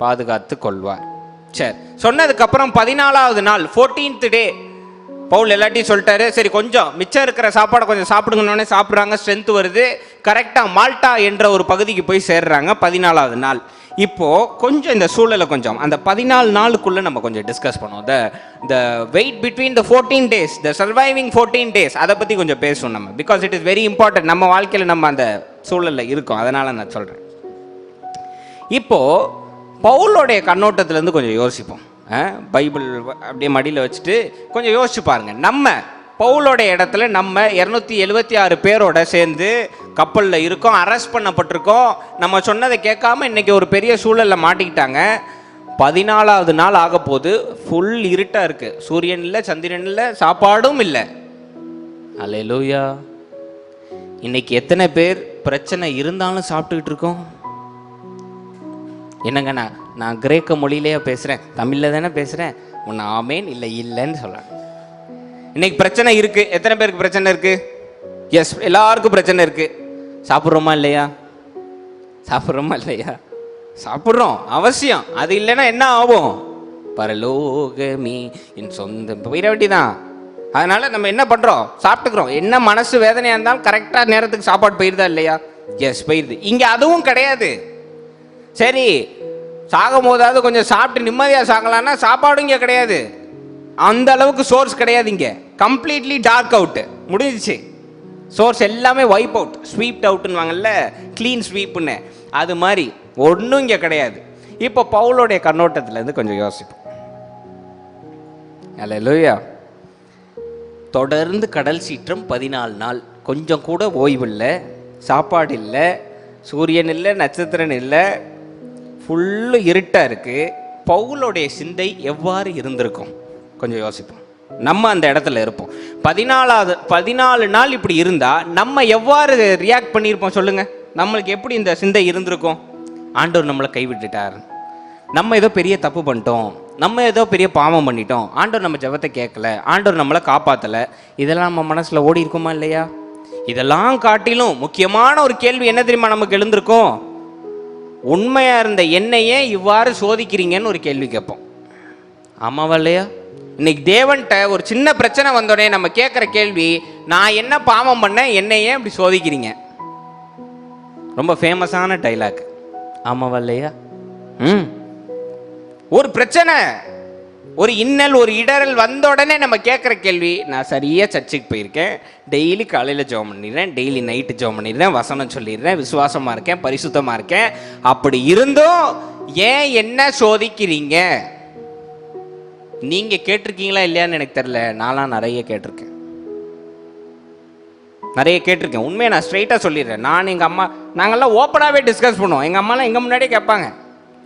பாதுகாத்து கொள்வார். சரி, சொன்னதுக்கப்புறம் 14வது நாள் 14th டே பவுல் எல்லாத்தையும் சொல்லிட்டாரு. சரி, கொஞ்சம் மிச்சம் இருக்கிற சாப்பாடை கொஞ்சம் சாப்பிடுங்கன்னே சாப்பிட்றாங்க, ஸ்ட்ரென்த் வருது. கரெக்டாக மால்டா என்ற ஒரு பகுதிக்கு போய் சேர்றாங்க 14வது நாள். இப்போது கொஞ்சம் இந்த சூழலை கொஞ்சம் அந்த 14 நாளுக்குள்ளே நம்ம கொஞ்சம் டிஸ்கஸ் பண்ணுவோம். The wait between the 14 days, the surviving 14 days, அதை பற்றி கொஞ்சம் பேசுவோம் நம்ம. Because it is very important, நம்ம வாழ்க்கையில் நம்ம அந்த சூழலில் இருக்கோம், அதனால் நான் சொல்கிறேன். இப்போது பவுலோடைய கண்ணோட்டத்திலேருந்து கொஞ்சம் யோசிப்போம். பைபிள் அப்படியே மடியில் வச்சுட்டு கொஞ்சம் யோசிச்சு பாருங்க. நம்ம பவுலோடைய இடத்துல நம்ம 276 பேரோட சேர்ந்து கப்பலில் இருக்கோம், அரெஸ்ட் பண்ணப்பட்டிருக்கோம். நம்ம சொன்னதை கேட்காம இன்னைக்கு ஒரு பெரிய சூழலில் மாட்டிக்கிட்டாங்க. 14வது நாள் ஆக போது, ஃபுல் இருட்டாக இருக்கு, சூரியன் இல்லை, சந்திரன் இல்லை, சாப்பாடும் இல்லை. அல்லேலூயா. இன்னைக்கு எத்தனை பேர் பிரச்சனை இருந்தாலும் சாப்பிட்டுக்கிட்டு இருக்கோம்? என்னங்கண்ணா, நான் கிரேக்க மொழியிலேயே பேசுகிறேன், தமிழில் தானே பேசுகிறேன், உன்னை ஆமேன் இல்லை இல்லைன்னு சொல்லணும். இன்னைக்கு பிரச்சனை இருக்குது. எத்தனை பேருக்கு பிரச்சனை இருக்குது? எஸ், எல்லாருக்கும் பிரச்சனை இருக்குது. சாப்பிட்றோமா இல்லையா? சாப்பிட்றோமா இல்லையா? சாப்பிட்றோம், அவசியம். அது இல்லைன்னா என்ன ஆகும்? பரலோகமே என் சொந்த போயிட வேண்டிதான். அதனால நம்ம என்ன பண்ணுறோம்? சாப்பிட்டுக்கிறோம். என்ன மனசு வேதனையாக இருந்தாலும் கரெக்டாக நேரத்துக்கு சாப்பாடு போயிருதா இல்லையா? எஸ், போயிருது. இங்கே அதுவும் கிடையாது. சரி, சாகும் போதாவது கொஞ்சம் சாப்பிட்டு நிம்மதியாக சாகலான்னா சாப்பாடும் இங்கே கிடையாது. அந்த அளவுக்கு சோர்ஸ் கிடையாது இங்கே. கம்ப்ளீட்லி டார்க் அவுட்டு, முடிஞ்சிச்சு. சோர்ஸ் எல்லாமே வைப் அவுட், ஸ்வீப்ட் அவுட்டுன்னு வாங்கல்ல, க்ளீன் ஸ்வீப்புன்னு, அது மாதிரி ஒன்றும் இங்கே கிடையாது. இப்போ பவுலோடைய கண்ணோட்டத்திலேருந்து கொஞ்சம் யோசிப்போம். அல்லேலூயா. தொடர்ந்து கடல் சீற்றம் 14 நாள், கொஞ்சம் கூட ஓய்வில்லை, சாப்பாடு இல்லை, சூரியன் இல்லை, நட்சத்திரன் இல்லை, ஃபுல்லு இருட்டாக இருக்குது. பவுலோடைய சிந்தை எவ்வாறு இருந்திருக்கும் கொஞ்சம் யோசிப்போம். நம்ம அந்த இடத்துல இருப்போம். 14 நாள் இப்படி இருந்தால் நம்ம எவ்வாறு ரியாக்ட் பண்ணியிருப்போம் சொல்லுங்கள். நம்மளுக்கு எப்படி இந்த சிந்தை இருந்திருக்கும்? ஆண்டவர் நம்மளை கைவிட்டுட்டார், நம்ம ஏதோ பெரிய தப்பு பண்ணிட்டோம், நம்ம ஏதோ பெரிய பாவம் பண்ணிட்டோம், ஆண்டவர் நம்ம ஜெபத்தை கேட்கல, ஆண்டவர் நம்மளை காப்பாற்றலை, இதெல்லாம் நம்ம மனசில் ஓடி இருக்குமா இல்லையா? இதெல்லாம் காட்டிலும் முக்கியமான ஒரு கேள்வி என்ன தெரியுமா நமக்கு எழுந்திருக்கும்? உண்மையாக இருந்த என்னையே இவ்வாறு சோதிக்கிறீங்கன்னு ஒரு கேள்வி கேட்போம். ஆமாவா இல்லையா? இன்னைக்கு தேவன்கிட்ட ஒரு சின்ன பிரச்சனை வந்தோடனே நம்ம கேட்குற கேள்வி, நான் என்ன பாவம் பண்ணேன், என்னையே இப்படி சோதிக்கிறீங்க? ரொம்ப ஃபேமஸான டைலாக். ஆமாவா இல்லையா? ஒரு பிரச்சனை, ஒரு இன்னல், ஒரு இடரல் வந்த உடனே நம்ம கேட்குற கேள்வி, நான் சரியாக சர்ச்சுக்கு போயிருக்கேன், டெய்லி காலையில் ஜெபம் பண்ணிடுறேன், டெய்லி நைட்டு ஜெபம் பண்ணிடுறேன், வசனம் சொல்லிடுறேன், விசுவாசமாக இருக்கேன், பரிசுத்தமாக இருக்கேன், அப்படி இருந்தும் ஏன் என்ன சோதிக்கிறீங்க? நீங்கள் கேட்டிருக்கீங்களா இல்லையான்னு எனக்கு தெரியல, நான்லாம் நிறைய கேட்டிருக்கேன். உண்மையை நான் ஸ்ட்ரைட்டாக சொல்லிடுறேன். நான் எங்கள் அம்மா, நாங்கள்லாம் ஓப்பனாகவே டிஸ்கஸ் பண்ணுவோம். எங்கள் அம்மாலாம் எங்கள் முன்னாடியே கேட்பாங்க,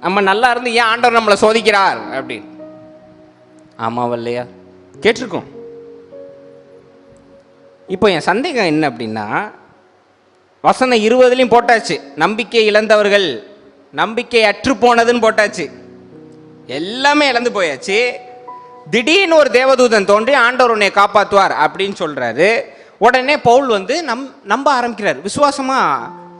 நம்ம நல்லா இருந்து ஏன் ஆண்டவர் நம்மளை சோதிக்கிறார் அப்படின்னு. ஆமாவா இல்லையா? கேட்டிருக்கோம். இப்போ என் சந்தேகம் என்ன அப்படின்னா, வசனம் 20 போட்டாச்சு, நம்பிக்கை இழந்தவர்கள், நம்பிக்கை அற்று போனதுன்னு போட்டாச்சு, எல்லாமே இழந்து போயாச்சு. திடீர்னு ஒரு தேவதூதன் தோன்றி ஆண்டவர் உன்னை காப்பாற்றுவார் அப்படின்னு சொல்றாரு. உடனே பவுல் வந்து நம்ப ஆரம்பிக்கிறார், விசுவாசமா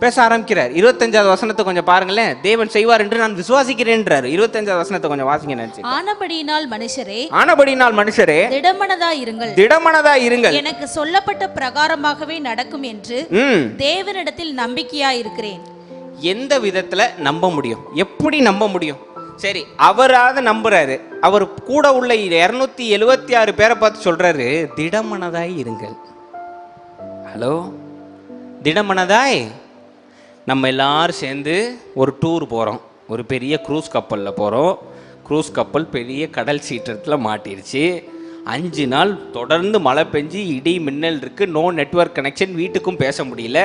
பேச ஆரம்பிக்கிறார். 25வது வசனத்தை கொஞ்சம் பாருங்களேன். தேவன் செய்வார் என்று நான் விசுவாசிக்கிறேன்றார். 25வது வசனத்தை கொஞ்சம் வாசிங்க நினைச்சு. ஆனபடியினால் மனுஷரே திடமனதாய் இருங்கள், எனக்கு சொல்லப்பட்ட பிரகாரமாகவே நடக்கும் என்று தேவனிடத்தில் நம்பிக்கையாய் இருக்கிறேன். எந்த விதத்துல நம்ப முடியும்? எப்படி நம்ப முடியும்? சரி, அவராவது நம்புறாரு. அவர் கூட உள்ள 276 பேரை பார்த்து சொல்றாரு, திடமனதாய் இருங்கள். ஹலோ, திடமனதாய். நம்ம எல்லாரும் சேர்ந்து ஒரு டூர் போகிறோம், ஒரு பெரிய க்ரூஸ் கப்பலில் போகிறோம். க்ரூஸ் கப்பல் பெரிய கடல் சீற்றத்தில் மாட்டிருச்சு. 5 நாள் தொடர்ந்து மழை பெஞ்சு இடி மின்னல் இருக்குது, நோ நெட்வொர்க் கனெக்ஷன், வீட்டுக்கும் பேச முடியல,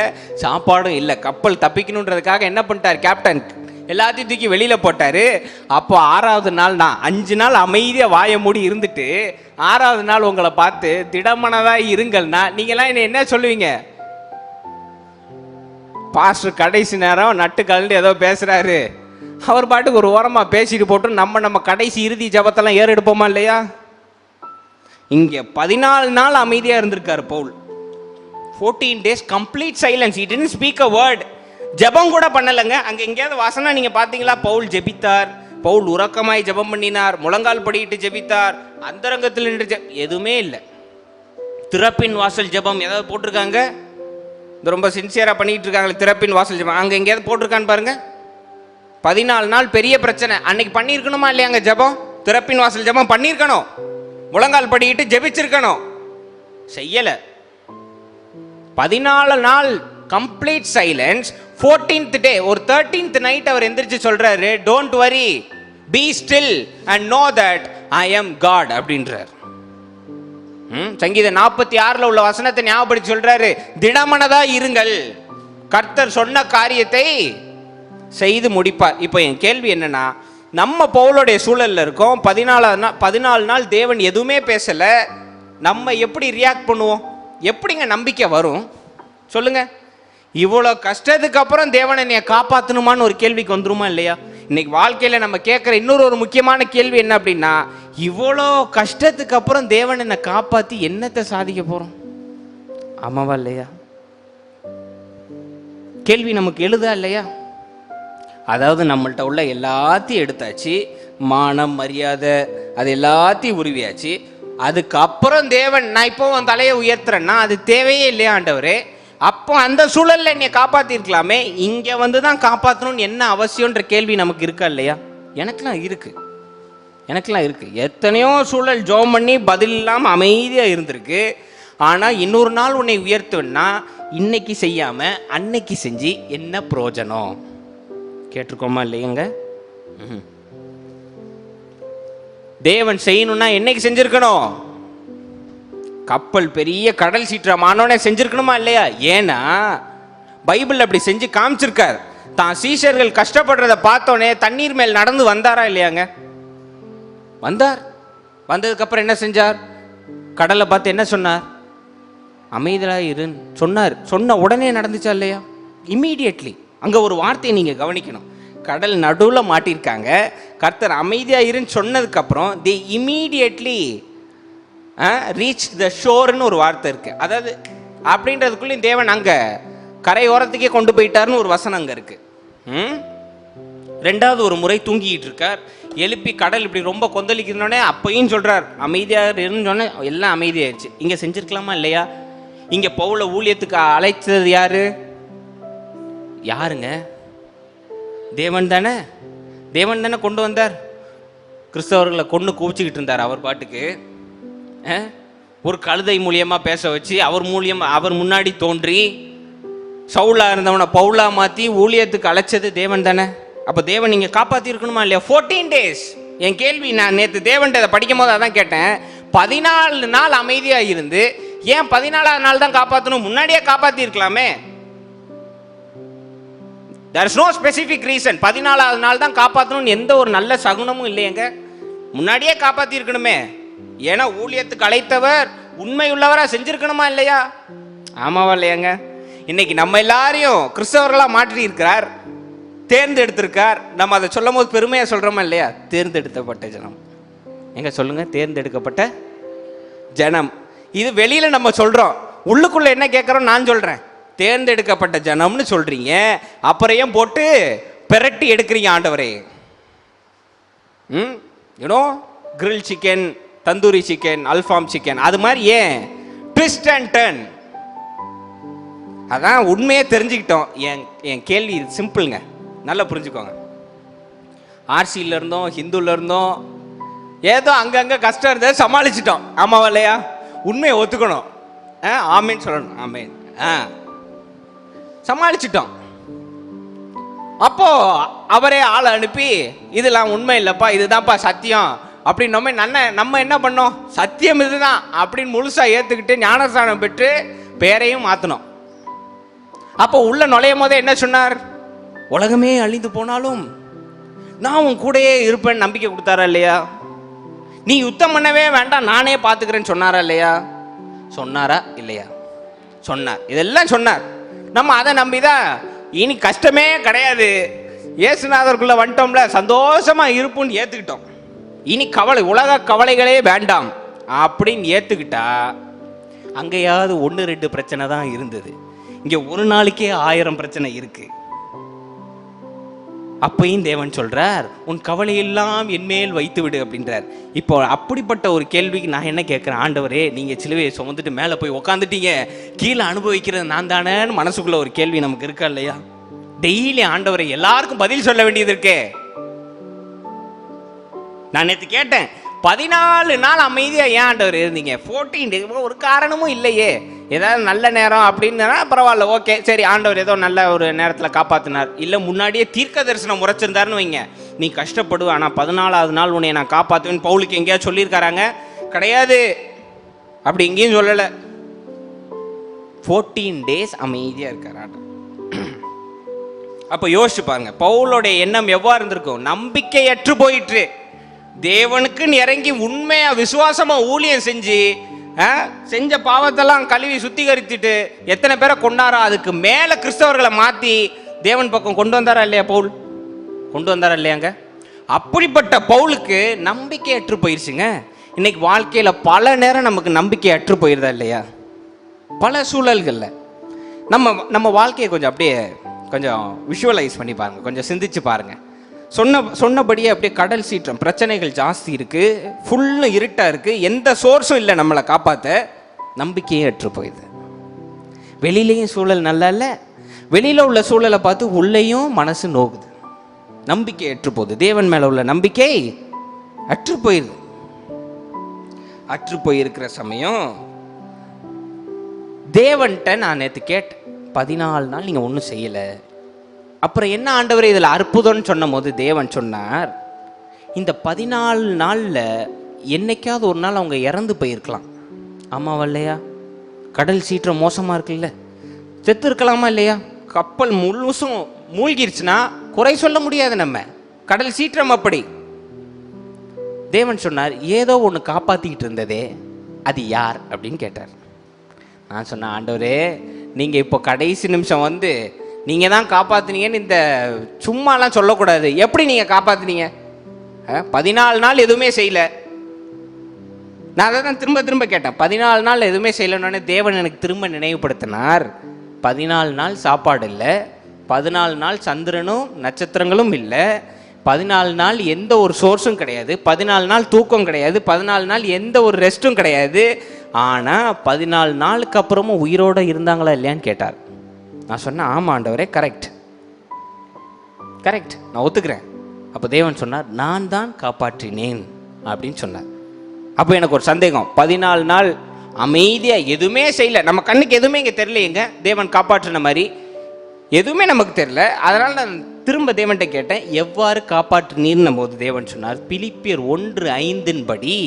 சாப்பாடும் இல்லை. கப்பல் தப்பிக்கணுன்றதுக்காக என்ன பண்ணிட்டார் கேப்டன்? எல்லாத்தையும் தூக்கி வெளியில் போட்டார். அப்போ 6வது நாள், நான் 5 நாள் அமைதியாக வாயை மூடி இருந்துட்டு 6வது நாள் உங்களை பார்த்து திடமனதாக இருங்கள்னா நீங்களாம் என்ன சொல்லுவீங்க? பாஸ்டர் கடைசி நேரம் நட்டு கலந்து ஏதோ பேசுகிறாரு, அவர் பாட்டுக்கு ஒரு ஓரமாக பேசிட்டு போட்டு நம்ம கடைசி இறுதி ஜபத்தெல்லாம் ஏறெடுப்போமா இல்லையா? இங்கே 14 நாள் அமைதியாக இருந்திருக்காரு பவுல். 14 days complete silence. He didn't speak a word. ஜபம் கூட பண்ணலைங்க. அங்கே எங்கேயாவது வசனம் நீங்கள் பார்த்தீங்களா? பவுல் ஜெபித்தார், பவுல் உறக்கமாய் ஜபம் பண்ணினார், முழங்கால் படிட்டு ஜெபித்தார், அந்தரங்கத்தில் நின்று எதுவுமே இல்லை. திறப்பின் வாசல் ஜபம் ஏதாவது போட்டிருக்காங்க? இது ரொம்ப சின்சியராக பண்ணிட்டு இருக்காங்களே திறப்பின் வாசல் ஜபம், அங்கே எங்கேயாவது போட்டிருக்கான்னு பாருங்க. 14 நாள் பெரிய பிரச்சனை. அன்னைக்கு பண்ணியிருக்கணுமா இல்லையாங்க ஜபம்? திறப்பின் வாசல் ஜபம் பண்ணியிருக்கணும், முழங்கால் படிட்டு ஜெபிச்சிருக்கணும், செய்யலை. 14 நாள் கம்ப்ளீட் சைலன்ஸ். 14th day, ஒரு 13th night அவர் எந்திரிச்சு சொல்றாரு, don't worry, be still and know that I am God அப்படின்றார். சங்கீதம் 46 உள்ள வசனத்தை ஞாபகப்படுத்தி சொல்றாரு, திடமனதா இருங்கள், கர்த்தர் சொன்ன காரியத்தை செய்து முடிப்பார். இப்போ என் கேள்வி என்னன்னா, நம்ம பவுலுடைய சூழல்ல இருக்கோம். 14 நாள் தேவன் எதுவுமே பேசல. நம்ம எப்படி ரியாக்ட் பண்ணுவோம்? எப்படிங்க நம்பிக்கை வரும் சொல்லுங்க? இவ்வளோ கஷ்டத்துக்கு அப்புறம் தேவனை என்னை காப்பாற்றணுமான்னு ஒரு கேள்விக்கு வந்துருமா இல்லையா? இன்னைக்கு வாழ்க்கையில் நம்ம கேட்குற இன்னொரு முக்கியமான கேள்வி என்ன அப்படின்னா, இவ்வளோ கஷ்டத்துக்கு அப்புறம் தேவன் என்னை காப்பாற்றி என்னத்தை சாதிக்க போகிறோம்? ஆமாவா இல்லையா? கேள்வி நமக்கு எழுதா இல்லையா? அதாவது நம்மள்கிட்ட உள்ள எல்லாத்தையும் எடுத்தாச்சு, மானம் மரியாதை அது எல்லாத்தையும் உருவியாச்சு. அதுக்கப்புறம் தேவன் நான் இப்போ உன் தலையை உயர்த்துறேன்னா அது தேவையே இல்லையா ஆண்டவரே? அப்போ அந்த சூழலில் என்னை காப்பாற்றிருக்கலாமே, இங்கே வந்து தான் காப்பாற்றணும்னு என்ன அவசியன்ற கேள்வி நமக்கு இருக்கா இல்லையா? எனக்கெல்லாம் இருக்குது. எத்தனையோ சூழல் ஜோம் பண்ணி பதில் இல்லாமல் அமைதியாக இருந்திருக்கு. ஆனால் இன்னொரு நாள் உன்னை உயர்த்துவேன்னா இன்னைக்கு செய்யாமல் அன்னைக்கு செஞ்சு என்ன பிரயோஜனம்? கேட்டிருக்கோமா இல்லையங்க? தேவன் செய்யணும்னா என்னைக்கு செஞ்சிருக்கணும்? கப்பல் பெரிய கடல் சீற்றமானோடனே செஞ்சிருக்கணுமா இல்லையா? ஏன்னா பைபிள் அப்படி செஞ்சு காமிச்சிருக்கார். தான் சீஷர்கள் கஷ்டப்படுறத பார்த்தோன்னே தண்ணீர் மேல் நடந்து வந்தாரா இல்லையாங்க? வந்தார். வந்ததுக்கப்புறம் என்ன செஞ்சார்? கடலை பார்த்து என்ன சொன்னார்? அமைதியாக இருன்னு சொன்னார். சொன்ன உடனே நடந்துச்சா இல்லையா? இம்மீடியட்லி. அங்கே ஒரு வார்த்தையை நீங்கள் கவனிக்கணும். கடல் நடுவில் மாட்டியிருக்காங்க. கர்த்தர் அமைதியாக இருன்னு சொன்னதுக்கப்புறம் தி இம்மீடியட்லி ரீச் த ஷோர்னு ஒரு வார்த்தை இருக்குது. அதாவது அப்படின்றதுக்குள்ளேயும் தேவன் அங்கே கரையோரத்துக்கே கொண்டு போயிட்டார்னு ஒரு வசனம் அங்கே இருக்குது. ரெண்டாவது ஒரு முறை தூங்கிக்கிட்டு இருக்கார். எழுப்பி கடல் இப்படி ரொம்ப கொந்தளிக்கிறோடனே அப்பையும் சொல்கிறார் அமைதியாக இருன்னு சொன்ன எல்லாம் அமைதியாகிடுச்சு. இங்கே செஞ்சுருக்கலாமா இல்லையா? இங்கே பவுலை ஊழியத்துக்கு அழைச்சது யாருங்க? தேவன் தானே கொண்டு வந்தார். கிறிஸ்தவர்களை கொண்டு குவிச்சுக்கிட்டு இருந்தார் அவர் பாட்டுக்கு. ஒரு கழுதை மூலியமாக பேச வச்சு அவர் முன்னாடி தோன்றி சவுலா இருந்தவனை பவுலா மாற்றி ஊழியத்துக்கு அழைச்சது தேவன் தானே. அப்போ தேவன் நீங்கள் காப்பாற்றி இருக்கணுமா இல்லையா? 14 days. என் கேள்வி, நான் நேற்று தேவன்கிட்ட அதை படிக்கும் போது அதான் கேட்டேன். 14 நாள் அமைதியாக இருந்து ஏன் 14ஆவது நாள் தான் காப்பாற்றணும்? முன்னாடியே காப்பாற்றி இருக்கலாமே. there is no specific reason. 14ஆவது நாள் தான் காப்பாற்றணும்னு எந்த ஒரு நல்ல சகுனமும் இல்லையங்க. முன்னாடியே காப்பாற்றி இருக்கணுமே. ஏன்னா ஊழியத்துக்கு அழைத்தவர் உண்மை உள்ளவராக செஞ்சிருக்கணுமா இல்லையா? ஆமாவா இல்லையாங்க? இன்னைக்கு நம்ம எல்லாரையும் கிறிஸ்தவர்களாக மாற்றி இருக்கிறார், தேர்ந்தெடுத்திருக்கார். நம்ம அதை சொல்லும் போது பெருமையாக சொல்கிறோமா இல்லையா? தேர்ந்தெடுக்கப்பட்ட ஜனம். எங்க சொல்லுங்க, தேர்ந்தெடுக்கப்பட்ட ஜனம். இது வெளியில நம்ம சொல்றோம், உள்ளுக்குள்ள என்ன கேட்குறோம்? நான் சொல்றேன் தேர்ந்தெடுக்கப்பட்ட ஜனம்னு சொல்றீங்க, அப்புறம் ஏன் போட்டு பெரட்டி எடுக்கிறீங்க ஆண்டவரே? You know grill chicken, tandoori chicken, Alfaham chicken, அது மாதிரி ஏன் ட்விஸ்ட் அண்ட் டர்ன்? அதான் உண்மையே தெரிஞ்சுக்கிட்டோம். என் கேள்வி சிம்பிளுங்க, நல்லா புரிஞ்சுக்கோங்க. ஆர்சியில இருந்தோம், ஹிந்துல இருந்தோம், ஏதோ அங்கங்க கஷ்டம் இருந்தது, சமாளிச்சிட்டோம். ஆமாவா இல்லையா? உண்மையை ஒத்துக்கணும், ஆமேன்னு சொல்லணும். ஆமேன், சமாளிச்சிட்டோம். அப்போ அவரே ஆளை அனுப்பி இதெல்லாம் உண்மை இல்லைப்பா, இதுதான்ப்பா சத்தியம் அப்படின்னு நம்ம என்ன பண்ணோம்? சத்தியம் இதுதான் அப்படின்னு முழுசா ஏத்துக்கிட்டு ஞானஸ்தானம் பெற்று பேரையும் மாத்தணும். அப்போ உள்ள நுழையும் போதே என்ன சொன்னார்? உலகமே அழிந்து போனாலும் நான் உன் கூடயே இருப்பேன்னு நம்பிக்கை கொடுத்தாரா இல்லையா? நீ யுத்தம் பண்ணவே வேண்டாம், நானே பார்த்துக்கிறேன்னு சொன்னாரா இல்லையா? சொன்னாரா இல்லையா? சொன்னார். இதெல்லாம் சொன்னார். நம்ம அதை நம்பிதான் இனி கஷ்டமே கிடையாது, இயேசுநாதருக்குள்ள வந்துட்டோம்ல, சந்தோஷமா இருப்புன்னு ஏத்துக்கிட்டோம். இனி கவலை, உலக கவலைகளே வேண்டாம் அப்படின்னு ஏத்துக்கிட்டா அங்கேயாவது 1-2 பிரச்சனை தான் இருந்தது. இங்க ஒரு நாளைக்கே 1000 பிரச்சனை இருக்கு. அப்பையும் தேவன் சொல்றார், உன் கவலையெல்லாம் என்மேல் வைத்து விடு அப்படின்றார். இப்போ அப்படிப்பட்ட ஒரு கேள்விக்கு நான் என்ன கேட்கிறேன்? ஆண்டவரே, நீங்க சிலுவையை சுமந்துட்டு மேலே போய் உக்காந்துட்டீங்க, கீழே அனுபவிக்கிறது நான் தானேன்னு மனசுக்குள்ள ஒரு கேள்வி நமக்கு இருக்கா இல்லையா? டெய்லி ஆண்டவரை எல்லாருக்கும் பதில் சொல்ல வேண்டியது இருக்கே. நான் நேற்று கேட்டேன், 14 நாள் அமைதியா ஏன் ஆண்டவர் இருந்தீங்க? 14 days ஒரு காரணமும் இல்லையே. ஏதாவது நல்ல நேரம் அப்படின்னா பரவாயில்ல, ஓகே, சரி, ஆண்டவர் ஏதோ நல்ல ஒரு நேரத்தில் காப்பாற்றினார். இல்லை முன்னாடியே தீர்க்க தரிசனம் முறைச்சிருந்தாருன்னு வைங்க, நீ கஷ்டப்படுவ, ஆனால் 14ஆவது நாள் உன்னை நான் காப்பாற்றுவேன். பவுலுக்கு எங்கேயாவது சொல்லியிருக்காராங்க? கிடையாது, அப்படி எங்கேயும் சொல்லலை. 14 days அமைதியாக இருக்கார் ஆண்டவர். அப்போ யோசிச்சு பாருங்க, பவுலோடைய எண்ணம் எவ்வாறு இருந்திருக்கும்? நம்பிக்கையற்று போயிட்டு தேவனுக்குன்னு இறங்கி உண்மையா விசுவாசமா ஊழியம் செஞ்ச பாவத்தெல்லாம் கழுவி சுத்திகரித்துட்டு எத்தனை பேரை கொண்டாரோ, அதுக்கு மேல கிறிஸ்தவர்களை மாத்தி தேவன் பக்கம் கொண்டு வந்தாரா இல்லையா? பவுல் கொண்டு வந்தாரா இல்லையாங்க? அப்படிப்பட்ட பவுலுக்கு நம்பிக்கை அற்று போயிடுச்சுங்க. இன்னைக்கு வாழ்க்கையில் பல நேரம் நமக்கு நம்பிக்கை அற்று போயிருதா இல்லையா? பல சூழல்களில் நம்ம வாழ்க்கையை கொஞ்சம் அப்படியே கொஞ்சம் விஷுவலைஸ் பண்ணி பாருங்கள், கொஞ்சம் சிந்திச்சு பாருங்கள். சொன்னபடியே அப்படியே கடல் சீற்றம், பிரச்சனைகள் ஜாஸ்தி இருக்குது, ஃபுல்லும் இருட்டாக இருக்குது, எந்த சோர்ஸும் இல்லை நம்மளை காப்பாற்ற. நம்பிக்கையே அற்று போயிடுது. வெளியிலையும் சூழல் நல்லா இல்லை, வெளியில் உள்ள சூழலை பார்த்து உள்ளேயும் மனசு நோக்குது. நம்பிக்கை அற்று போகுது. தேவன் மேலே உள்ள நம்பிக்கை அற்று போயிடுது. அற்று போயிருக்கிற சமயம் தேவன்கிட்ட நான் நேற்று கேட்டேன், 14 நாள் நீங்கள் ஒன்றும் செய்யலை, அப்புறம் என்ன ஆண்டவரே இதில் அற்புதம்னு சொன்ன போது தேவன் சொன்னார், இந்த 14 நாளில் என்னைக்காவது ஒரு நாள் அவங்க இறந்து போயிருக்கலாம். ஆமாவா இல்லையா? கடல் சீற்றம் மோசமாக இருக்குல்ல, செத்து இருக்கலாமா இல்லையா? கப்பல் முழுசும் மூழ்கிருச்சுன்னா குறை சொல்ல முடியாது நம்ம. கடல் சீற்றம் அப்படி. தேவன் சொன்னார், ஏதோ ஒன்று காப்பாற்றிக்கிட்டு இருந்ததே, அது யார் அப்படின்னு கேட்டார். நான் சொன்னேன், ஆண்டவரே நீங்கள் இப்போ கடைசி நிமிஷம் வந்து நீங்கள் தான் காப்பாற்றினீங்கன்னு இந்த சும்மாலாம் சொல்லக்கூடாது. எப்படி நீங்கள் காப்பாற்றினீங்க? 14 நாள் எதுவுமே செய்யலை. நான் அதை தான் திரும்ப திரும்ப கேட்டேன். 14 நாள் எதுவுமே செய்யலைன்னு தேவன் எனக்கு திரும்ப நினைவுபடுத்தினார். 14 நாள் சாப்பாடு இல்லை, 14 நாள் சந்திரனும் நட்சத்திரங்களும் இல்லை, 14 நாள் எந்த ஒரு சோர்ஸும் கிடையாது, 14 நாள் தூக்கம் கிடையாது, 14 நாள் எந்த ஒரு ரெஸ்ட்டும் கிடையாது. ஆனால் 14 நாளுக்கு அப்புறமும் உயிரோடு இருந்தாங்களா இல்லையான்னு கேட்டார். நான் சொன்னேன், ஆமாம் ஆண்டவரே, கரெக்ட், நான் ஒத்துக்கிறேன். அப்போ தேவன் சொன்னார், நான் தான் காப்பாற்றினேன் அப்படின்னு சொன்னார். அப்போ எனக்கு ஒரு சந்தேகம், 14 நாள் அமைதியாக எதுவுமே செய்யலை, நம்ம கண்ணுக்கு எதுவுமே இங்கே தெரியலையேங்க, தேவன் காப்பாற்றின மாதிரி எதுவுமே நமக்கு தெரியல. அதனால் நான் திரும்ப தேவன்கிட்ட கேட்டேன், எவ்வாறு காப்பாற்றினீர்னு போது தேவன் சொன்னார், பிலிப்பியர் 1:5 படி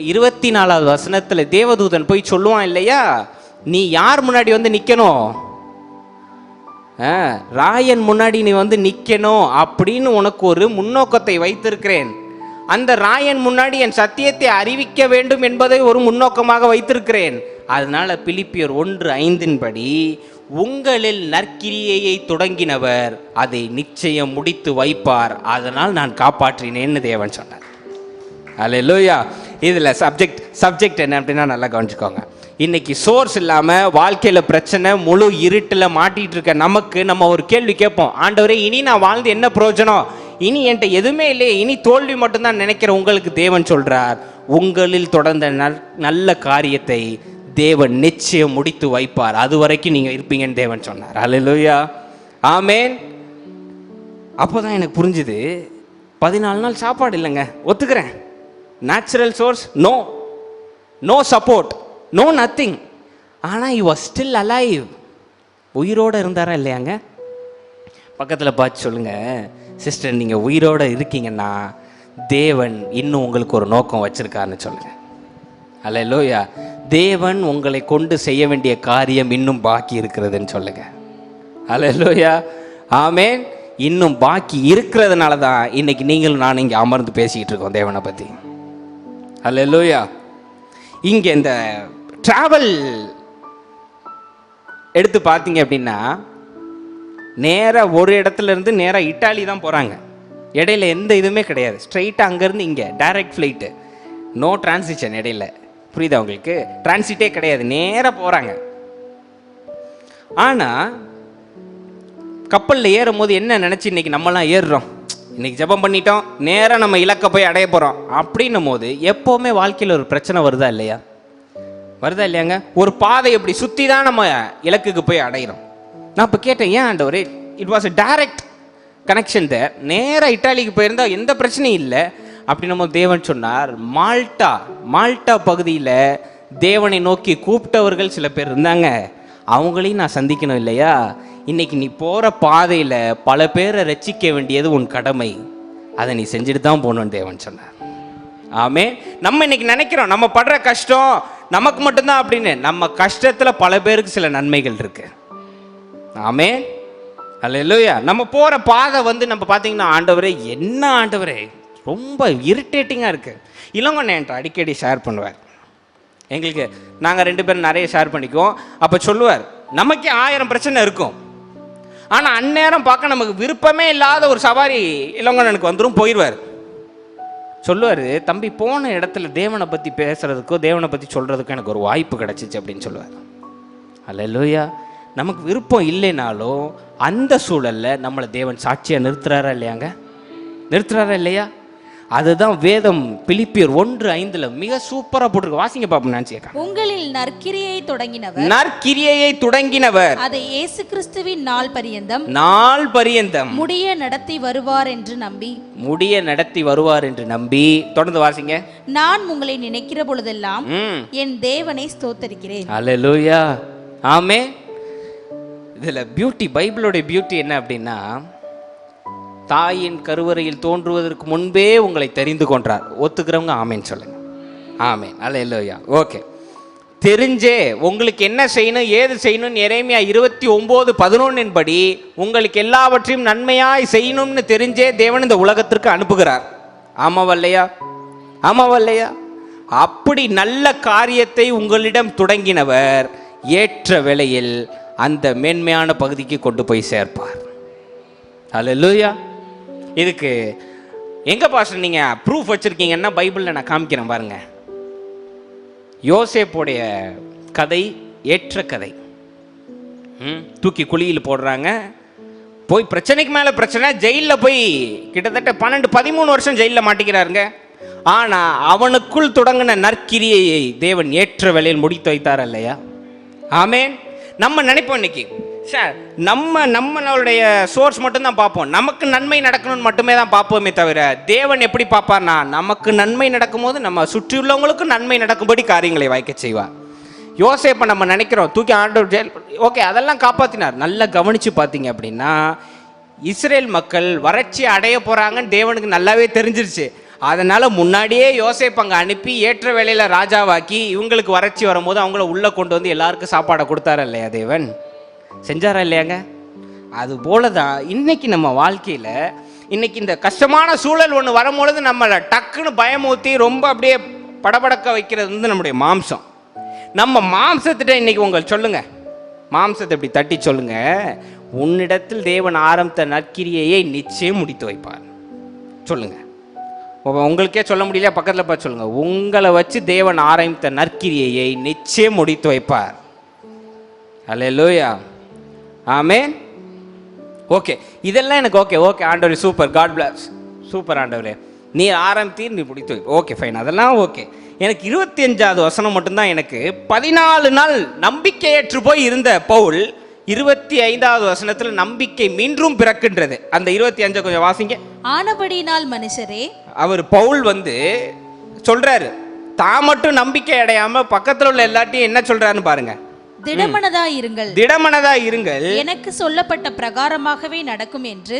24வது வசனத்தில் தேவதூதன் போய் சொல்லுவான் இல்லையா, நீ யார் முன்னாடி வந்து நிற்கணும், ராயன் முன்னாடி நீ வந்து நிற்கணும் அப்படின்னு உனக்கு ஒரு முன்னோக்கத்தை வைத்திருக்கிறேன். அந்த ராயன் முன்னாடி என் சத்தியத்தை அறிவிக்க வேண்டும் என்பதை ஒரு முன்னோக்கமாக வைத்திருக்கிறேன். அதனால பிலிப்பியர் 1:5 படி உங்களில் நற்கிரியையை தொடங்கினவர் அதை நிச்சயம் முடித்து வைப்பார், அதனால் நான் காப்பாற்றினேன்னு தேவன் சொன்னார். அல்லேலூயா. இதில் சப்ஜெக்ட் என்ன அப்படின்னா நல்லா கவனிச்சுக்கோங்க. இன்னைக்கு சோர்ஸ் இல்லாமல் வாழ்க்கையில் பிரச்சனை, முழு இருட்டில் மாட்டிகிட்டு இருக்க நமக்கு நம்ம ஒரு கேள்வி கேட்போம், ஆண்டவரே இனி நான் வாழ்ந்து என்ன பிரயோஜனம், இனி என்கிட்ட எதுவுமே இல்லையே, இனி தோல்வி மட்டும்தான் நினைக்கிற உங்களுக்கு தேவன் சொல்கிறார், உங்களில் தொடர்ந்த நல்ல காரியத்தை தேவன் நிச்சயம் முடித்து வைப்பார், அது வரைக்கும் நீங்கள் இருப்பீங்கன்னு தேவன் சொன்னார். அல்லேலூயா, ஆமேன். அப்போ தான் எனக்கு புரிஞ்சுது, 14 நாள் சாப்பாடு இல்லைங்க, ஒத்துக்கிறேன். Natural source, no support, no nothing. ஆனால் he was still alive. உயிரோடு இருந்தாரா இல்லையாங்க? பக்கத்தில் பார்த்து சொல்லுங்கள், சிஸ்டர் நீங்கள் உயிரோடு இருக்கீங்கன்னா தேவன் இன்னும் உங்களுக்கு ஒரு நோக்கம் வச்சுருக்காருன்னு சொல்லுங்கள். அல்லேலூயா. தேவன் உங்களை கொண்டு செய்ய வேண்டிய காரியம் இன்னும் பாக்கி இருக்கிறதுன்னு சொல்லுங்கள். அல்லேலூயா, ஆமேன். இன்னும் பாக்கி இருக்கிறதுனால தான் இன்னைக்கு நீங்களும் நான் இங்கே அமர்ந்து பேசிக்கிட்டு இருக்கோம் தேவனை பற்றி. அல்லேலூயா. இங்கே இந்த ட்ராவல் எடுத்து பார்த்தீங்க அப்படின்னா, நேராக ஒரு இடத்துல இருந்து நேராக இட்டாலி தான் போகிறாங்க. இடையில எந்த இதுவுமே கிடையாது, ஸ்ட்ரைட்டாக அங்கேருந்து இங்கே டைரக்ட் ஃப்ளைட்டு, நோ டிரான்சிஷன் இடையில. புரியுதா உங்களுக்கு? டிரான்சிட்டே கிடையாது, நேராக போகிறாங்க. ஆனால் கப்பலில் ஏறும் போது என்ன நினச்சி இன்றைக்கி நம்மலாம் ஏறுறோம், இன்றைக்கி ஜெபம் பண்ணிட்டோம், நேராக நம்ம இலக்கை போய் அடைய போகிறோம் அப்படின்னும் போது எப்போவுமே வாழ்க்கையில் ஒரு பிரச்சனை வருதா இல்லையா? வருதா இல்லையாங்க? ஒரு பாதை எப்படி சுற்றி தான் நம்ம இலக்குக்கு போய் அடைகிறோம். நான் இப்போ கேட்டேன், ஏன் ஆண்டவரே, it was a direct connection there, நேராக இட்டாலிக்கு போயிருந்தால் எந்த பிரச்சனையும் இல்லை அப்படின்னு நம்ம தேவன் சொன்னார். மால்டா பகுதியில் தேவனை நோக்கி கூப்பிட்டவர்கள் சில பேர் இருந்தாங்க, அவங்களையும் நான் சந்திக்கணும் இல்லையா? இன்னைக்கு நீ போகிற பாதையில் பல பேரை ரட்சிக்க வேண்டியது உன் கடமை, அதை நீ செஞ்சுட்டு தான் போகணும்னு தேவன் சொன்னார். ஆமே. நம்ம இன்னைக்கு நினைக்கிறோம் நம்ம படுற கஷ்டம் நமக்கு மட்டும்தான் அப்படின்னு. நம்ம கஷ்டத்தில் பல பேருக்கு சில நன்மைகள் இருக்கு. ஆமே. அல்லேலூயா. நம்ம போகிற பாதை வந்து நம்ம பார்த்தீங்கன்னா, ஆண்டவரே என்ன ஆண்டவரே ரொம்ப இரிட்டேட்டிங்காக இருக்குது. இளங்கொண்ணே என்கிட்ட அடிக்கடி ஷேர் பண்ணுவார். எங்களுக்கு நாங்கள் 2 பேரும் நிறைய ஷேர் பண்ணிக்குவோம். அப்போ சொல்லுவார், நமக்கே 1000 பிரச்சனை இருக்கும், ஆனால் அந்நேரம் பார்க்க நமக்கு விருப்பமே இல்லாத ஒரு சவாரி இளங்கண்ணனுக்கு வந்துடும், போயிடுவார். சொல்லுவார், தம்பி போன இடத்துல தேவனை பற்றி பேசுகிறதுக்கோ தேவனை பற்றி சொல்கிறதுக்கோ எனக்கு ஒரு வாய்ப்பு கிடச்சிச்சு அப்படின்னு சொல்லுவார். அல்லேலூயா. நமக்கு விருப்பம் இல்லைனாலும் அந்த சூழலில் நம்மளை தேவன் சாட்சியாக நிறுத்துறாரா இல்லையாங்க? நிறுத்துறாரா இல்லையா? அதுதான் வேதம் பிலிப்பியர் 1:5 மிக சூப்பரா போட்டிருக்கு. வாசிங்க பாப்போம். நான் கேட்கிறேன். உங்களில் நற்கிரியை தொடங்கினவர் அதை இயேசு கிறிஸ்துவின் நாள் பரியந்தம் முடிய நடத்தி வருவார் என்று நம்பி தொடர்ந்து வாசிங்க. நான் உங்களை நினைக்கிற பொழுதெல்லாம் என் தேவனை ஸ்தோத்தரிக்கிறேன். அல்லேலூயா. ஆமென். இதுல பியூட்டி, பைபிளோட பியூட்டி என்ன அப்படின்னா, தாயின் கருவறையில் தோன்றுவதற்கு முன்பே உங்களை தெரிந்து கொண்டார். ஒத்துக்கிறவங்க ஆமேன் சொல்லுங்க. ஆமேன். அல்லேலூயா. ஓகே. தெரிஞ்சே உங்களுக்கு என்ன செய்யணும் ஏது செய்யணும் எரேமியா 29:11 படி உங்களுக்கு எல்லாவற்றையும் நன்மையாய் செய்யணும்னு தெரிஞ்சே தேவன் இந்த உலகத்திற்கு அனுப்புகிறார். ஆமாவல்லையா? ஆமாவல்லையா? அப்படி நல்ல காரியத்தை உங்களிடம் தொடங்கினவர் ஏற்ற வேளையில் அந்த மேன்மையான பகுதிக்கு கொண்டு போய் சேர்ப்பார். அல்லேலூயா. இதுக்கு எங்க பாஸ்டர் நீங்க ப்ரூஃப் வச்சிருக்கீங்கன்னா பைபிள்ல நான் காமிக்கிறேன் பாருங்க. யோசேப்புடைய கதை ஏற்ற கதை. தூக்கி குழியில் போடுறாங்க, போய் பிரச்சனைக்கு மேல பிரச்சனை, ஜெயிலில் போய் கிட்டத்தட்ட 12-13 வருஷம் ஜெயிலில் மாட்டிக்கிறாருங்க. ஆனா அவனுக்குள் தொடங்கின நற்கிரியையை தேவன் ஏற்ற வேளையில் முடித்து வைத்தார் இல்லையா? ஆமேன். நம்ம நினைப்போம் இன்னைக்கு சார் நம்மளுடைய சோர்ஸ் மட்டும்தான் பார்ப்போம், நமக்கு நன்மை நடக்கணும்னு மட்டுமே தான் பார்ப்போமே தவிர தேவன் எப்படி பார்ப்பார்னா, நமக்கு நன்மை நடக்கும்போது நம்ம சுற்றியுள்ளவங்களுக்கும் நன்மை நடக்கும்படி காரியங்களை வாய்க்க செய்வார். யோசேப்பை நம்ம நினைக்கிறோம் தூக்கி ஆண்டவர் ஜெயில், ஓகே அதெல்லாம் காப்பாற்றினார். நல்லா கவனித்து பார்த்தீங்க அப்படின்னா இஸ்ரேல் மக்கள் வறட்சி அடைய போகிறாங்கன்னு தேவனுக்கு நல்லாவே தெரிஞ்சிருச்சு. அதனால் முன்னாடியே யோசேப்பு அங்கே அனுப்பி ஏற்ற வேளையில் ராஜாவாக்கி இவங்களுக்கு வறட்சி வரும்போது அவங்கள உள்ளே கொண்டு வந்து எல்லாருக்கும் சாப்பாடை கொடுத்தாரா இல்லையா? தேவன் செஞ்சாரா இல்லையாங்க? அது போல தான் இன்னைக்கு நம்ம வாழ்க்கையில் இன்னைக்கு இந்த கஷ்டமான சூழல் ஒன்று வரும்பொழுது நம்மளை டக்குன்னு பயமூத்தி ரொம்ப அப்படியே படபடக்க வைக்கிறது வந்து நம்முடைய மாம்சம். நம்ம மாம்சத்திட்ட இன்னைக்கு உங்களுக்கு சொல்லுங்க, மாம்சத்தை இப்படி தட்டி சொல்லுங்க, உன்னிடத்தில் தேவன் ஆரம்பித்த நற்கிரியையை நிச்சயம் முடித்து வைப்பார். சொல்லுங்க, உங்களுக்கே சொல்ல முடியல, பக்கத்தில் பார்த்து சொல்லுங்க, உங்களை வச்சு தேவன் ஆரம்பித்த நற்கிரியையை நிச்சயம் முடித்து வைப்பார். அல்லேலூயா. ஆமென். ஓகே, இதெல்லாம் எனக்கு ஓகே ஓகே ஆண்டவரே சூப்பர், காட் பிளஸ், சூப்பர் ஆண்டவரே, நீ ஆரம்பித்தீர் நீ முடித்து வை, ஓகே ஃபைன், அதெல்லாம் ஓகே. எனக்கு 25வது வசனம் மட்டும்தான் எனக்கு 14 நாள் நம்பிக்கையற்று போய் இருந்த பவுல் 25வது வசனத்தில் நம்பிக்கை மீண்டும் பிறக்கின்றது. அந்த 25 கொஞ்சம் வாசிங்க. ஆனபடியினால் மனுஷரே, அவர் பவுல் வந்து சொல்றாரு, தான் மட்டும் நம்பிக்கை அடையாம பக்கத்தில் உள்ள எல்லாத்தையும் என்ன சொல்றாருன்னு பாருங்க. திடமனதா இருங்கள், எனக்கு சொல்லப்பட்ட பிரகாரமாகவே நடக்கும் என்று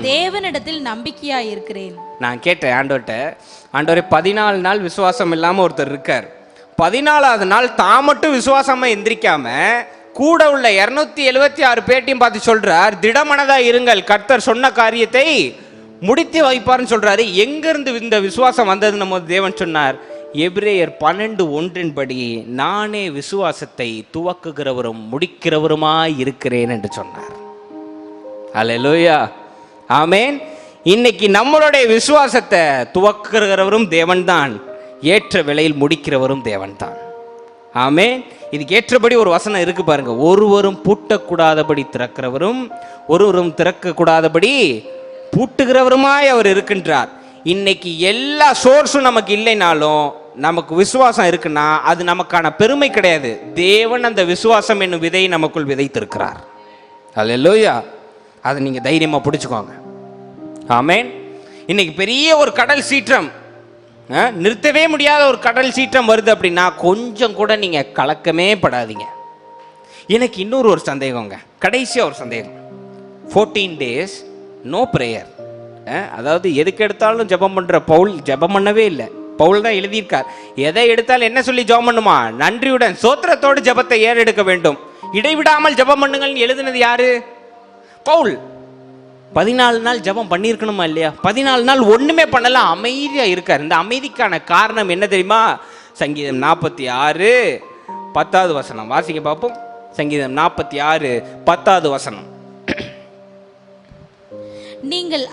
தேவனிடத்தில் நம்பிக்கையா இருக்கிறேன். நான் கேட்டேன் ஆண்டவர்கிட்ட, ஆண்டவரே 14 நாள் விசுவாசம் இல்லாம ஒருத்தர் இருக்கார், 14வது நாள் தான் மட்டும் விசுவாசமா எந்திரிக்காம கூட உள்ள 276 பேட்டையும் பார்த்து சொல்றார், திடமனதா இருங்கள், கர்த்தர் சொன்ன காரியத்தை முடித்து வைப்பார்னு சொல்றாரு. எங்கிருந்து இந்த விசுவாசம் வந்தது? நம்ம தேவன் சொன்னார், எபிரேயர் 12:1 படி நானே விசுவாசத்தை துவக்குகிறவரும் முடிக்கிறவருமாய் இருக்கிறேன் என்று சொன்னார். அல்லேலூயா. ஆமென். இன்னைக்கு நம்மளுடைய விசுவாசத்தை துவக்குகிறவரும் தேவன்தான், ஏற்ற வேளையில் முடிக்கிறவரும் தேவன்தான். ஆமென். இதுக்கு ஏற்றபடி ஒரு வசனம் இருக்கு பாருங்க, ஒருவரும் பூட்டக்கூடாதபடி திறக்கிறவரும் ஒருவரும் திறக்கக்கூடாதபடி பூட்டுகிறவருமாய் அவர் இருக்கின்றார். இன்னைக்கு எல்லா சோர்ஸும் நமக்கு இல்லைனாலும் நமக்கு விசுவாசம் இருக்குன்னா அது நமக்கான பெருமை கிடையாது, தேவன் அந்த விசுவாசம் என்னும் விதையை நமக்குள் விதைத்திருக்கிறார். அல்லேலூயா. அதை நீங்க தைரியமா பிடிச்சுக்கோங்க. ஆமென். இன்னைக்கு பெரிய ஒரு கடல் சீற்றம், நிறுத்தவே முடியாத ஒரு கடல் சீற்றம் வருது அப்படின்னா கொஞ்சம் கூட நீங்க கலக்கமே படாதீங்க. எனக்கு இன்னொரு ஒரு சந்தேகங்க, கடைசியா ஒரு சந்தேகம். 14 days நோ பிரேயர். அதாவது எதுக்கு எடுத்தாலும் ஜெபம் பண்ற பவுல் ஜெபம் பண்ணவே இல்லை. பவுல் தான் எழுதியிருக்கார், எதை எடுத்தாலும் என்ன சொல்லி ஜெபம் பண்ணுமா? நன்றியுடன் சோத்திரத்தோடு ஜெபத்தை ஏறெடுக்க வேண்டும், இடைவிடாமல் ஜெபம் பண்ணுங்கள் எழுதினது யாரு? பவுல். 14 நாள் ஜெபம் பண்ணியிருக்கணுமா இல்லையா? 14 நாள் ஒண்ணுமே பண்ணல, அமைதியா இருக்கார். இந்த அமைதிக்கான காரணம் என்ன தெரியுமா? சங்கீதம் 46:10 வசனம் வாசிக்க பார்ப்போம். சங்கீதம் 46:10 வசனம். நீங்கள்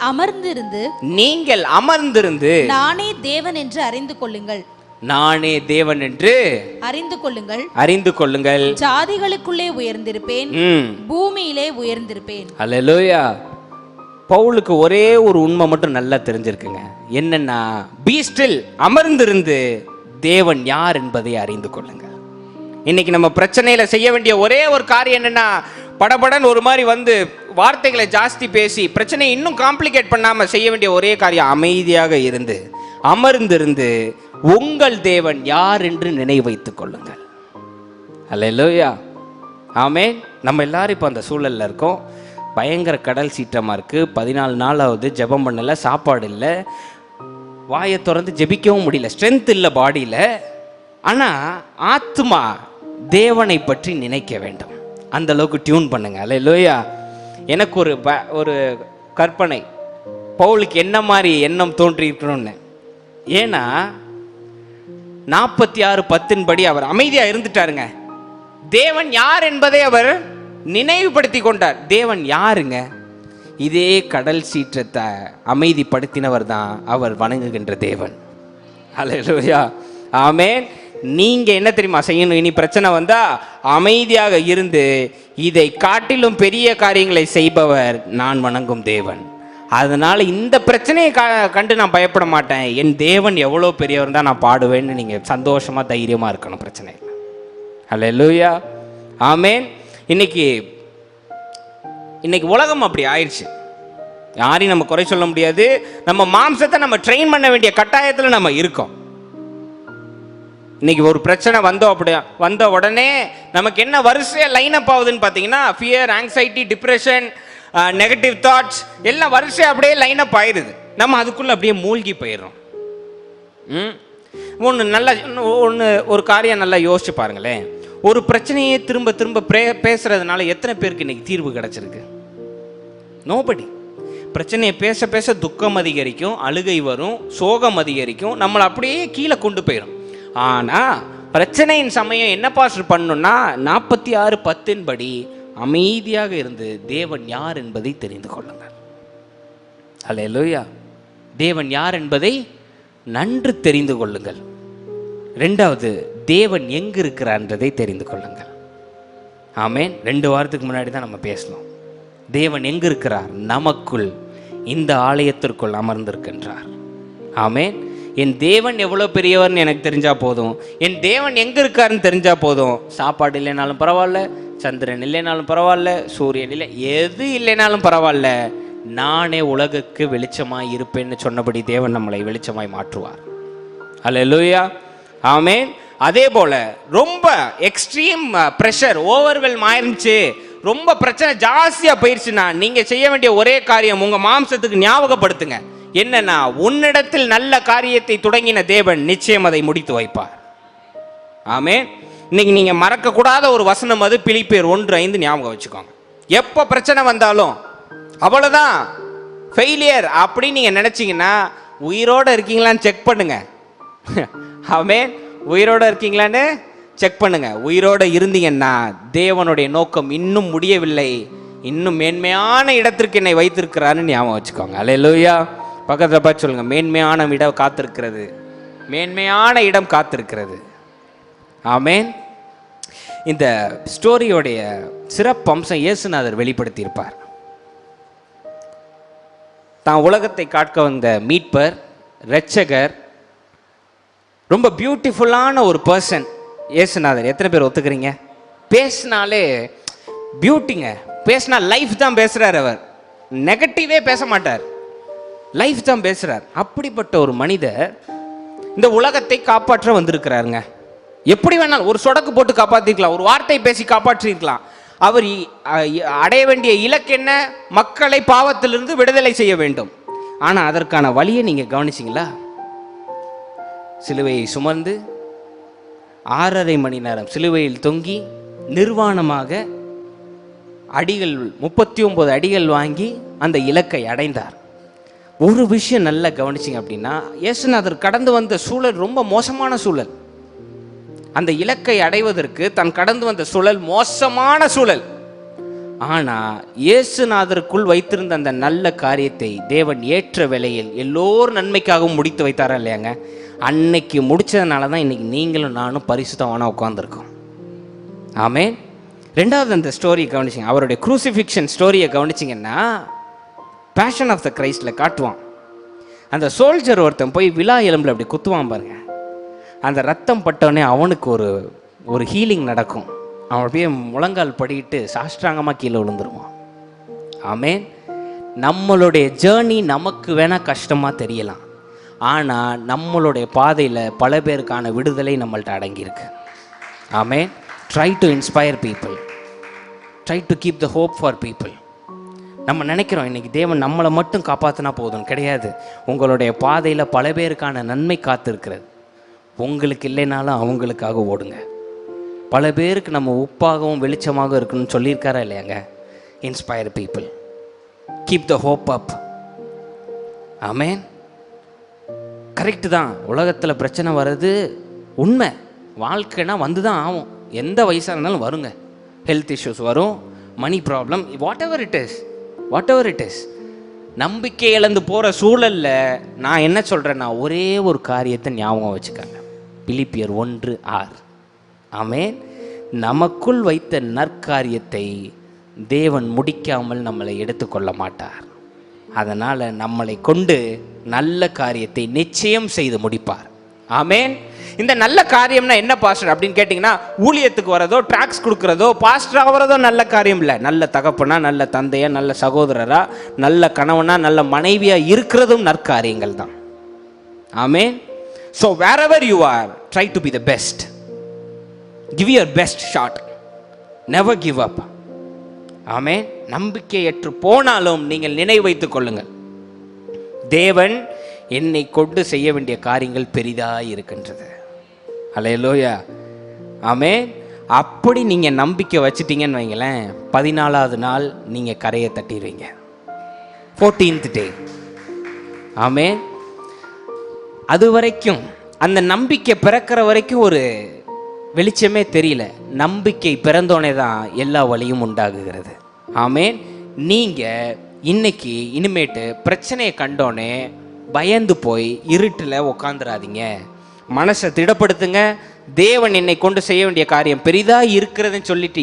அமர்ந்திருந்து நானே தேவன் என்று அறிந்து கொள்ளுங்கள். நானே தேவன் என்று அறிந்து கொள்ளுங்கள். ஜாதிகளுக்குள்ளே உயர்ந்திருப்பேன், பூமியிலே உயர்ந்திருப்பேன். அல்லேலூயா. பவுலுக்கு ஒரே ஒரு உண்மை மட்டும் நல்லா தெரிஞ்சிருக்குங்க. என்னன்னா, பீ ஸ்டில், அமர்ந்திருந்து தேவன் யார் என்பதை அறிந்து கொள்ளுங்க. இன்னைக்கு நம்ம பிரச்சனையில செய்ய வேண்டிய ஒரே ஒரு காரியம் என்னன்னா, படபடன் ஒரு மாதிரி வந்து வார்த்தைகளை ஜாஸ்தி பேசி பிரச்சனையை இன்னும் காம்ப்ளிகேட் பண்ணாம செய்ய வேண்டிய ஒரே காரியம் அமைதியாக இருந்து அமர்ந்திருந்து உங்கள் தேவன் யார் என்று நினைவு வைத்துக் கொள்ளுங்கள். அல்லேலூயா. ஆமென். நம்ம எல்லாரும் இப்போ அந்த சூழல்ல இருக்கோம். பயங்கர கடல் சீற்றமாக இருக்குது. 14 நாளாவது ஜெபம் பண்ணல, சாப்பாடு இல்லை, வாயை திறந்து ஜெபிக்கவும் முடியல, ஸ்ட்ரென்த் இல்லை பாடியில். ஆனால் ஆத்மா தேவனை பற்றி நினைக்க வேண்டும். அந்த அளவுக்கு டியூன் பண்ணுங்க. அல்லேலூயா. எனக்கு ஒரு கற்பனை, பவுலுக்கு என்ன மாதிரி எண்ணம் தோன்றியிருக்கணும்னு. ஏன்னா 46:10 படி அவர் அமைதியாக இருந்துட்டாருங்க. தேவன் யார் என்பதை அவர் நினைவுபடுத்தி கொண்டார். தேவன் யாருங்க? இதே கடல் சீற்றத்தை அமைதிப்படுத்தினவர் தான் அவர் வணங்குகின்ற தேவன். அல்லேலூயா. ஆமென். நீங்க என்ன தெரியுமா செய்யணும்? இனி பிரச்சனை வந்தா அமைதியாக இருந்து இதை காட்டிலும் பெரிய காரியங்களை செய்பவர் நான் வணங்கும் தேவன். அதனால இந்த பிரச்சனையை கண்டு நான் பயப்பட மாட்டேன். என் தேவன் எவ்வளோ பெரியவர் தான் நான் பாடுவேன்னு நீங்க சந்தோஷமா தைரியமா இருக்கணும் பிரச்சனை. அல்லேலூயா. ஆமென். இன்னைக்கு உலகம் அப்படி ஆயிடுச்சு. யாரையும் நம்ம குறை சொல்ல முடியாது. நம்ம மாம்சத்தை நம்ம ட்ரெயின் பண்ண வேண்டிய கட்டாயத்தில் நம்ம இருக்கோம். இன்னைக்கு ஒரு பிரச்சனை வந்த உடனே நமக்கு என்ன வரிசையா லைன் அப் ஆகுதுன்னு பார்த்தீங்கன்னா, fear, anxiety, depression, negative thoughts எல்லாம் வரிசையா அப்படியே லைன் அப் ஆயிடுது. நம்ம அதுக்குள்ள அப்படியே மூழ்கி போயிடுறோம். ஒரு காரியம் நல்லா யோசிச்சு பாருங்களேன். ஒரு பிரச்சனையை திரும்ப திரும்ப பேசுறதுனால எத்தனை பேருக்கு இன்னைக்கு தீர்வு கிடைச்சிருக்கு? நோபடி. பிரச்சனையை பேச பேச துக்கம் அதிகரிக்கும், அழுகை வரும், சோகம் அதிகரிக்கும், நம்மளை அப்படியே கீழே கொண்டு போயிடும். ஆனால் பிரச்சனையின் சமயம் என்ன பாஸ்டர் பண்ணணும்னா 46:10 படி அமைதியாக இருந்து தேவன் யார் என்பதை தெரிந்து கொள்ளுங்கள். அல்லேலூயா. தேவன் யார் என்பதை நன்று தெரிந்து கொள்ளுங்கள். ரெண்டாவது, தேவன் எங்கு இருக்கிறான்றதை தெரிந்து கொள்ளுங்கள். ஆமென். 2 வாரத்துக்கு முன்னாடி தான் நம்ம பேசணும். தேவன் எங்கு இருக்கிறார்? நமக்குள், இந்த ஆலயத்திற்குள் அமர்ந்திருக்கின்றார். ஆமென். என் தேவன் எவ்வளோ பெரியவர்னு எனக்கு தெரிஞ்சா போதும், என் தேவன் எங்கே இருக்காருன்னு தெரிஞ்சா போதும். சாப்பாடு இல்லைனாலும் பரவாயில்ல, சந்திரன் இல்லைனாலும் பரவாயில்ல, சூரியன் இல்லை, எது இல்லைனாலும் பரவாயில்ல, நானே உலகுக்கு வெளிச்சமாய் இருப்பேன்னு சொன்னபடி தேவன் நம்மளை வெளிச்சமாய் மாற்றுவார். அல்லேலூயா. ஆமென். அதே போல ரொம்ப எக்ஸ்ட்ரீம் ப்ரெஷர், ஓவர்வெல்ம் ஆயிருந்துச்சு, ரொம்ப பிரச்சனை ஜாஸ்தியாக போயிடுச்சுன்னா நீங்கள் செய்ய வேண்டிய ஒரே காரியம், உங்கள் மாம்சத்துக்கு ஞாபகப்படுத்துங்க. என்னன்னா, உன்னிடத்தில் நல்ல காரியத்தை தொடங்கின தேவன் நிச்சயம் அதை முடித்து வைப்பார். ஆமென். இன்னைக்கு நீங்க மறக்க கூடாத ஒரு வசனம் அது பிலிப்பியர் 1:5 ஞாபகம் வச்சுக்கோங்க. எப்போ பிரச்சனை வந்தாலும் அவ்வளவுதான் ஃபெயிலியர் அப்படின்னு நீங்க நினைச்சீங்கன்னா உயிரோட இருக்கீங்களான்னு செக் பண்ணுங்க. ஆமென். உயிரோட இருக்கீங்களான்னு செக் பண்ணுங்க. உயிரோட இருந்தீங்கன்னா தேவனுடைய நோக்கம் இன்னும் முடியவில்லை, இன்னும் மேன்மையான இடத்திற்கு என்னை வைத்திருக்கிறான்னு ஞாபகம் வச்சுக்கோங்க. அல்லேலூயா. பக்கத்தில் பார்த்து சொல்லுங்க, மேன்மையான இடம் காத்திருக்கிறது, மேன்மையான இடம் காத்திருக்கிறது. ஆமென். இந்த ஸ்டோரியோடைய சிறப்பம்சம் இயேசுநாதர் வெளிப்படுத்தியிருப்பார். தான் உலகத்தை காட்க வந்த மீட்பர், இரட்சகர், ரொம்ப பியூட்டிஃபுல்லான ஒரு பர்சன் இயேசுநாதர். எத்தனை பேர் ஒத்துக்கிறீங்க? பேசினாலே பியூட்டிங்க, பேசினா லைஃப் தான் பேசுகிறார். அவர் நெகட்டிவே பேச மாட்டார், லைஃப் தான் பேசுகிறார். அப்படிப்பட்ட ஒரு மனிதர் இந்த உலகத்தை காப்பாற்ற வந்திருக்கிறாருங்க. எப்படி வேணாலும் ஒரு சொடக்கு போட்டு காப்பாற்றிருக்கலாம், ஒரு வார்த்தை பேசி காப்பாற்றிருக்கலாம். அவர் அடைய வேண்டிய இலக்கு என்ன? மக்களை பாவத்திலிருந்து விடுதலை செய்ய வேண்டும். ஆனால் அதற்கான வழியை நீங்கள் கவனிச்சிங்களா? சிலுவையை சுமந்து 6.5 மணி நேரம் சிலுவையில் தொங்கி நிர்வாணமாக அடிகள் 39 அடிகள் வாங்கி அந்த இலக்கை அடைந்தார். ஒரு விஷயம் நல்லா கவனிச்சிங்க அப்படின்னா, இயேசுநாதர் கடந்து வந்த சூழல் ரொம்ப மோசமான சூழல். அந்த இலக்கை அடைவதற்கு தான் கடந்து வந்த சூழல் மோசமான சூழல். ஆனால் இயேசுநாதருக்குள் வைத்திருந்த அந்த நல்ல காரியத்தை தேவன் ஏற்ற வேளையில் எல்லோரும் நன்மைக்காகவும் முடித்து வைத்தாரா இல்லையாங்க? அன்னைக்கு முடித்ததுனால தான் இன்றைக்கி நீங்களும் நானும் பரிசுத்தமான உட்காந்துருக்கோம். ஆமென். ரெண்டாவது அந்த ஸ்டோரியை கவனிச்சிங்க, அவருடைய க்ரூசிஃபிக்ஷன் ஸ்டோரியை கவனிச்சிங்கன்னா பேஷன் ஆஃப் த கிரைஸ்டில் காட்டுவான். அந்த சோல்ஜர் ஒருத்தன் போய் விழா எலும்பில் அப்படி குத்துவான் பாருங்க. அந்த ரத்தம் பட்டோடனே அவனுக்கு ஒரு ஹீலிங் நடக்கும். அவன் அப்படியே முழங்கால் படிக்கிட்டு சாஷ்டாங்கமாக கீழே விழுந்துருவான். ஆமென். நம்மளுடைய ஜேர்னி நமக்கு வேணால் கஷ்டமாக தெரியலாம், ஆனால் நம்மளுடைய பாதையில் பல பேருக்கான விடுதலை நம்மள்ட்ட அடங்கியிருக்கு. Amen. Try to inspire people, try to keep the hope for people. நம்ம நினைக்கிறோம் இன்றைக்கி தேவன் நம்மளை மட்டும் காப்பாற்றினா போதும். கிடையாது. உங்களுடைய பாதையில் பல பேருக்கான நன்மை காத்திருக்கிறது. உங்களுக்கு இல்லைனாலும் அவங்களுக்காக ஓடுங்க. பல பேருக்கு நம்ம உப்பாகவும் வெளிச்சமாக இருக்கணும்னு சொல்லியிருக்காரா இல்லையாங்க? Inspire people, keep the hope up. Amen. Correct தான். உலகத்தில் பிரச்சனை வர்றது உண்மை. வாழ்க்கைனா வந்து தான் ஆகும். எந்த வயசாக இருந்தாலும் வருங்க. ஹெல்த் இஷ்யூஸ் வரும், money problem, whatever it is. நம்பிக்கை இழந்து போகிற சூழலில் நான் என்ன சொல்கிறேன்னா, ஒரே ஒரு காரியத்தை ஞாபகம் வச்சுக்கோங்க. பிலிப்பியர் 1:6. ஆமென். நமக்குள் வைத்த நற்காரியத்தை தேவன் முடிக்காமல் நம்மளை எடுத்துக்கொள்ள மாட்டார். அதனால் நம்மளை கொண்டு நல்ல காரியத்தை நிச்சயம் செய்து முடிப்பார். ஆமென். இந்த நல்ல காரியம்னா என்ன பாஸ்டர் அப்படின்னு கேட்டிங்கன்னா, ஊழியத்துக்கு வரதோ, ட்ராக்ஸ் கொடுக்குறதோ, பாஸ்டர் ஆகிறதோ நல்ல காரியம் இல்லை. நல்ல தகப்பனா, நல்ல தந்தையா, நல்ல சகோதரரா, நல்ல கணவனா, நல்ல மனைவியா இருக்கிறதும் நற்காரியங்கள் தான். Amen. So wherever you are, try to be the best. Give your best shot. Never give up. ஆமென். நம்பிக்கையற்று போனாலும் நீங்கள் நினைவு வைத்துக் கொள்ளுங்கள், தேவன் என்னை கொண்டு செய்ய வேண்டிய காரியங்கள் பெரிதாக இருக்கின்றது. அல்லேலூயா. ஆமென். அப்படி நீங்கள் நம்பிக்கை வச்சுட்டீங்கன்னு வைங்களேன், 14வது நாள் நீங்கள் கரையை தட்டிடுவீங்க. 14th day. ஆமென். அது வரைக்கும் அந்த நம்பிக்கை பிறக்கிற வரைக்கும் ஒரு வெளிச்சமே தெரியல. நம்பிக்கை பிறந்தோடனே தான் எல்லா வழியும் உண்டாகுகிறது. ஆமென். நீங்கள் இன்னைக்கு இனிமேட்டு பிரச்சனையை கண்டோன்னே பயந்து போய் இருட்டில் உக்காந்துடாதீங்க. மனசை திடப்படுத்துங்க. தேவன் என்னை கொண்டு செய்ய வேண்டிய காரியம் பெரிதாக இருக்கிறதுன்னு சொல்லிட்டு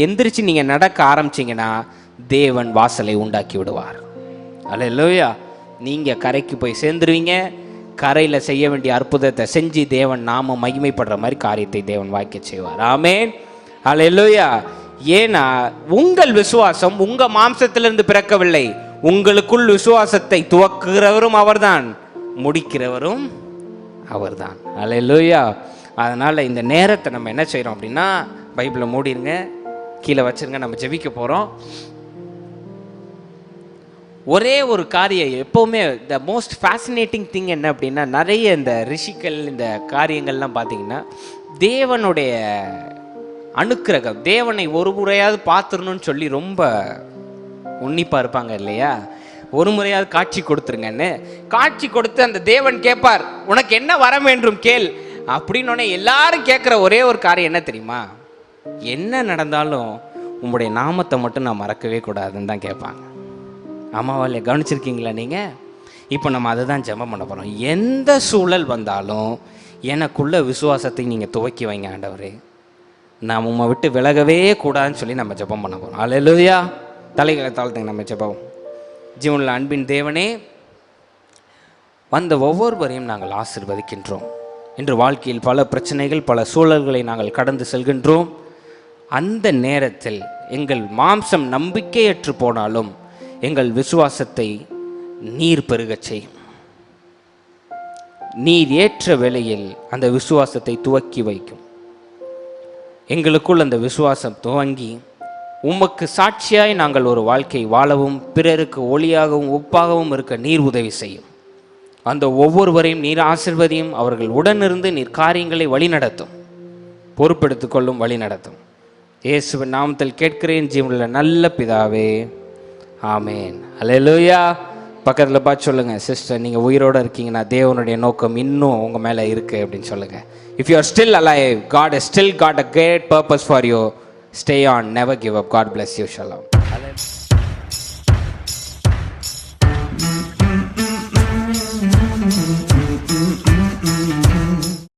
எந்திரிச்சு நீங்கள் நடக்க ஆரம்பிச்சிங்கன்னா தேவன் வாசலை உண்டாக்கி விடுவார். அல்லேலூயா. நீங்கள் கரைக்கு போய் சேர்ந்துருவீங்க. கரையில் செய்ய வேண்டிய அற்புதத்தை செஞ்சு தேவன் நாம மகிமைப்படுற மாதிரி காரியத்தை தேவன் வாய்க்க செய்வார். ஆமென். அல்லேலூயா. ஏன்னா உங்கள் விசுவாசம் உங்கள் மாம்சத்திலிருந்து பிறக்கவில்லை. உங்களுக்குள் விசுவாசத்தை துவக்குகிறவரும் அவர்தான், முடிக்கிறவரும் அவர்தான். அல்லேலூயா. அதனால் இந்த நேரத்தை நம்ம என்ன செய்கிறோம் அப்படின்னா, பைபிளை மூடிருங்க, கீழே வச்சுருங்க. நம்ம ஜெபிக்க போகிறோம். ஒரே ஒரு காரியம் எப்போவுமே த மோஸ்ட் ஃபேசினேட்டிங் திங் என்ன அப்படின்னா, நிறைய இந்த ரிஷிகள் இந்த காரியங்கள்லாம் பார்த்தீங்கன்னா தேவனுடைய அனுக்கிரகம், தேவனை ஒரு முறையாவது பார்த்துடணும்னு சொல்லி ரொம்ப உன்னிப்பாக இருப்பாங்க இல்லையா? ஒரு முறையாவது காட்சி கொடுத்துருங்கன்னு காட்சி கொடுத்து அந்த தேவன் கேட்பார், உனக்கு என்ன வர வேண்டும் கேள் அப்படின்னோடனே எல்லாரும் கேட்குற ஒரே ஒரு காரியம் என்ன தெரியுமா? என்ன நடந்தாலும் உங்களுடைய நாமத்தை மட்டும் நான் மறக்கவே கூடாதுன்னு தான் கேட்பாங்க. ஆமாவாலே கவனிச்சிருக்கீங்களா நீங்கள்? இப்போ நம்ம அதை தான் ஜெபம் பண்ண போகிறோம். எந்த சூழல் வந்தாலும் எனக்குள்ள விசுவாசத்தை நீங்கள் துவக்கி வைங்க ஆண்டவரே, நான் உம்மை விட்டு விலகவே கூடாதுன்னு சொல்லி நம்ம ஜெபம் பண்ண போகிறோம். அல்லேலூயா. தலைகளை தாழ்த்துங்க, நம்ம ஜெபம். ஜீவனில் அன்பின் தேவனே, வந்த ஒவ்வொருவரையும் நாங்கள் ஆசீர்வதிக்கின்றோம். இன்று வாழ்க்கையில் பல பிரச்சனைகள், பல சூழல்களை நாங்கள் கடந்து செல்கின்றோம். அந்த நேரத்தில் எங்கள் மாம்சம் நம்பிக்கையற்று போனாலும் எங்கள் விசுவாசத்தை நீர் பெருகச் செய்யும். நீர் ஏற்ற வேளையில் அந்த விசுவாசத்தை துவக்கி வைக்கும். எங்களுக்குள் அந்த விசுவாசம் துவங்கி உமக்கு சாட்சியாய் நாங்கள் ஒரு வாழ்க்கை வாழவும் பிறருக்கு ஒளியாகவும் உப்பாகவும் இருக்க நீர் உதவி செய்யும். அந்த ஒவ்வொருவரையும் நீர் ஆசீர்வதியும். அவர்கள் உடனிருந்து நீர் காரியங்களை வழிநடத்தும், பொறுப்பெடுத்துக் கொள்ளும், வழிநடத்தும். இயேசுவின் நாமத்தில் கேட்கிறேன் ஜீவனுள்ள நல்ல பிதாவே, ஆமேன். அல்லேலூயா. பக்கத்தில் பார்த்து சொல்லுங்கள், சிஸ்டர் நீங்கள் உயிரோடு இருக்கீங்கன்னா தேவனுடைய நோக்கம் இன்னும் உங்கள் மேலே இருக்குது அப்படின்னு சொல்லுங்கள். If you are still alive, God has still got a great purpose for you. Stay on, never give up. God bless you. Shalom.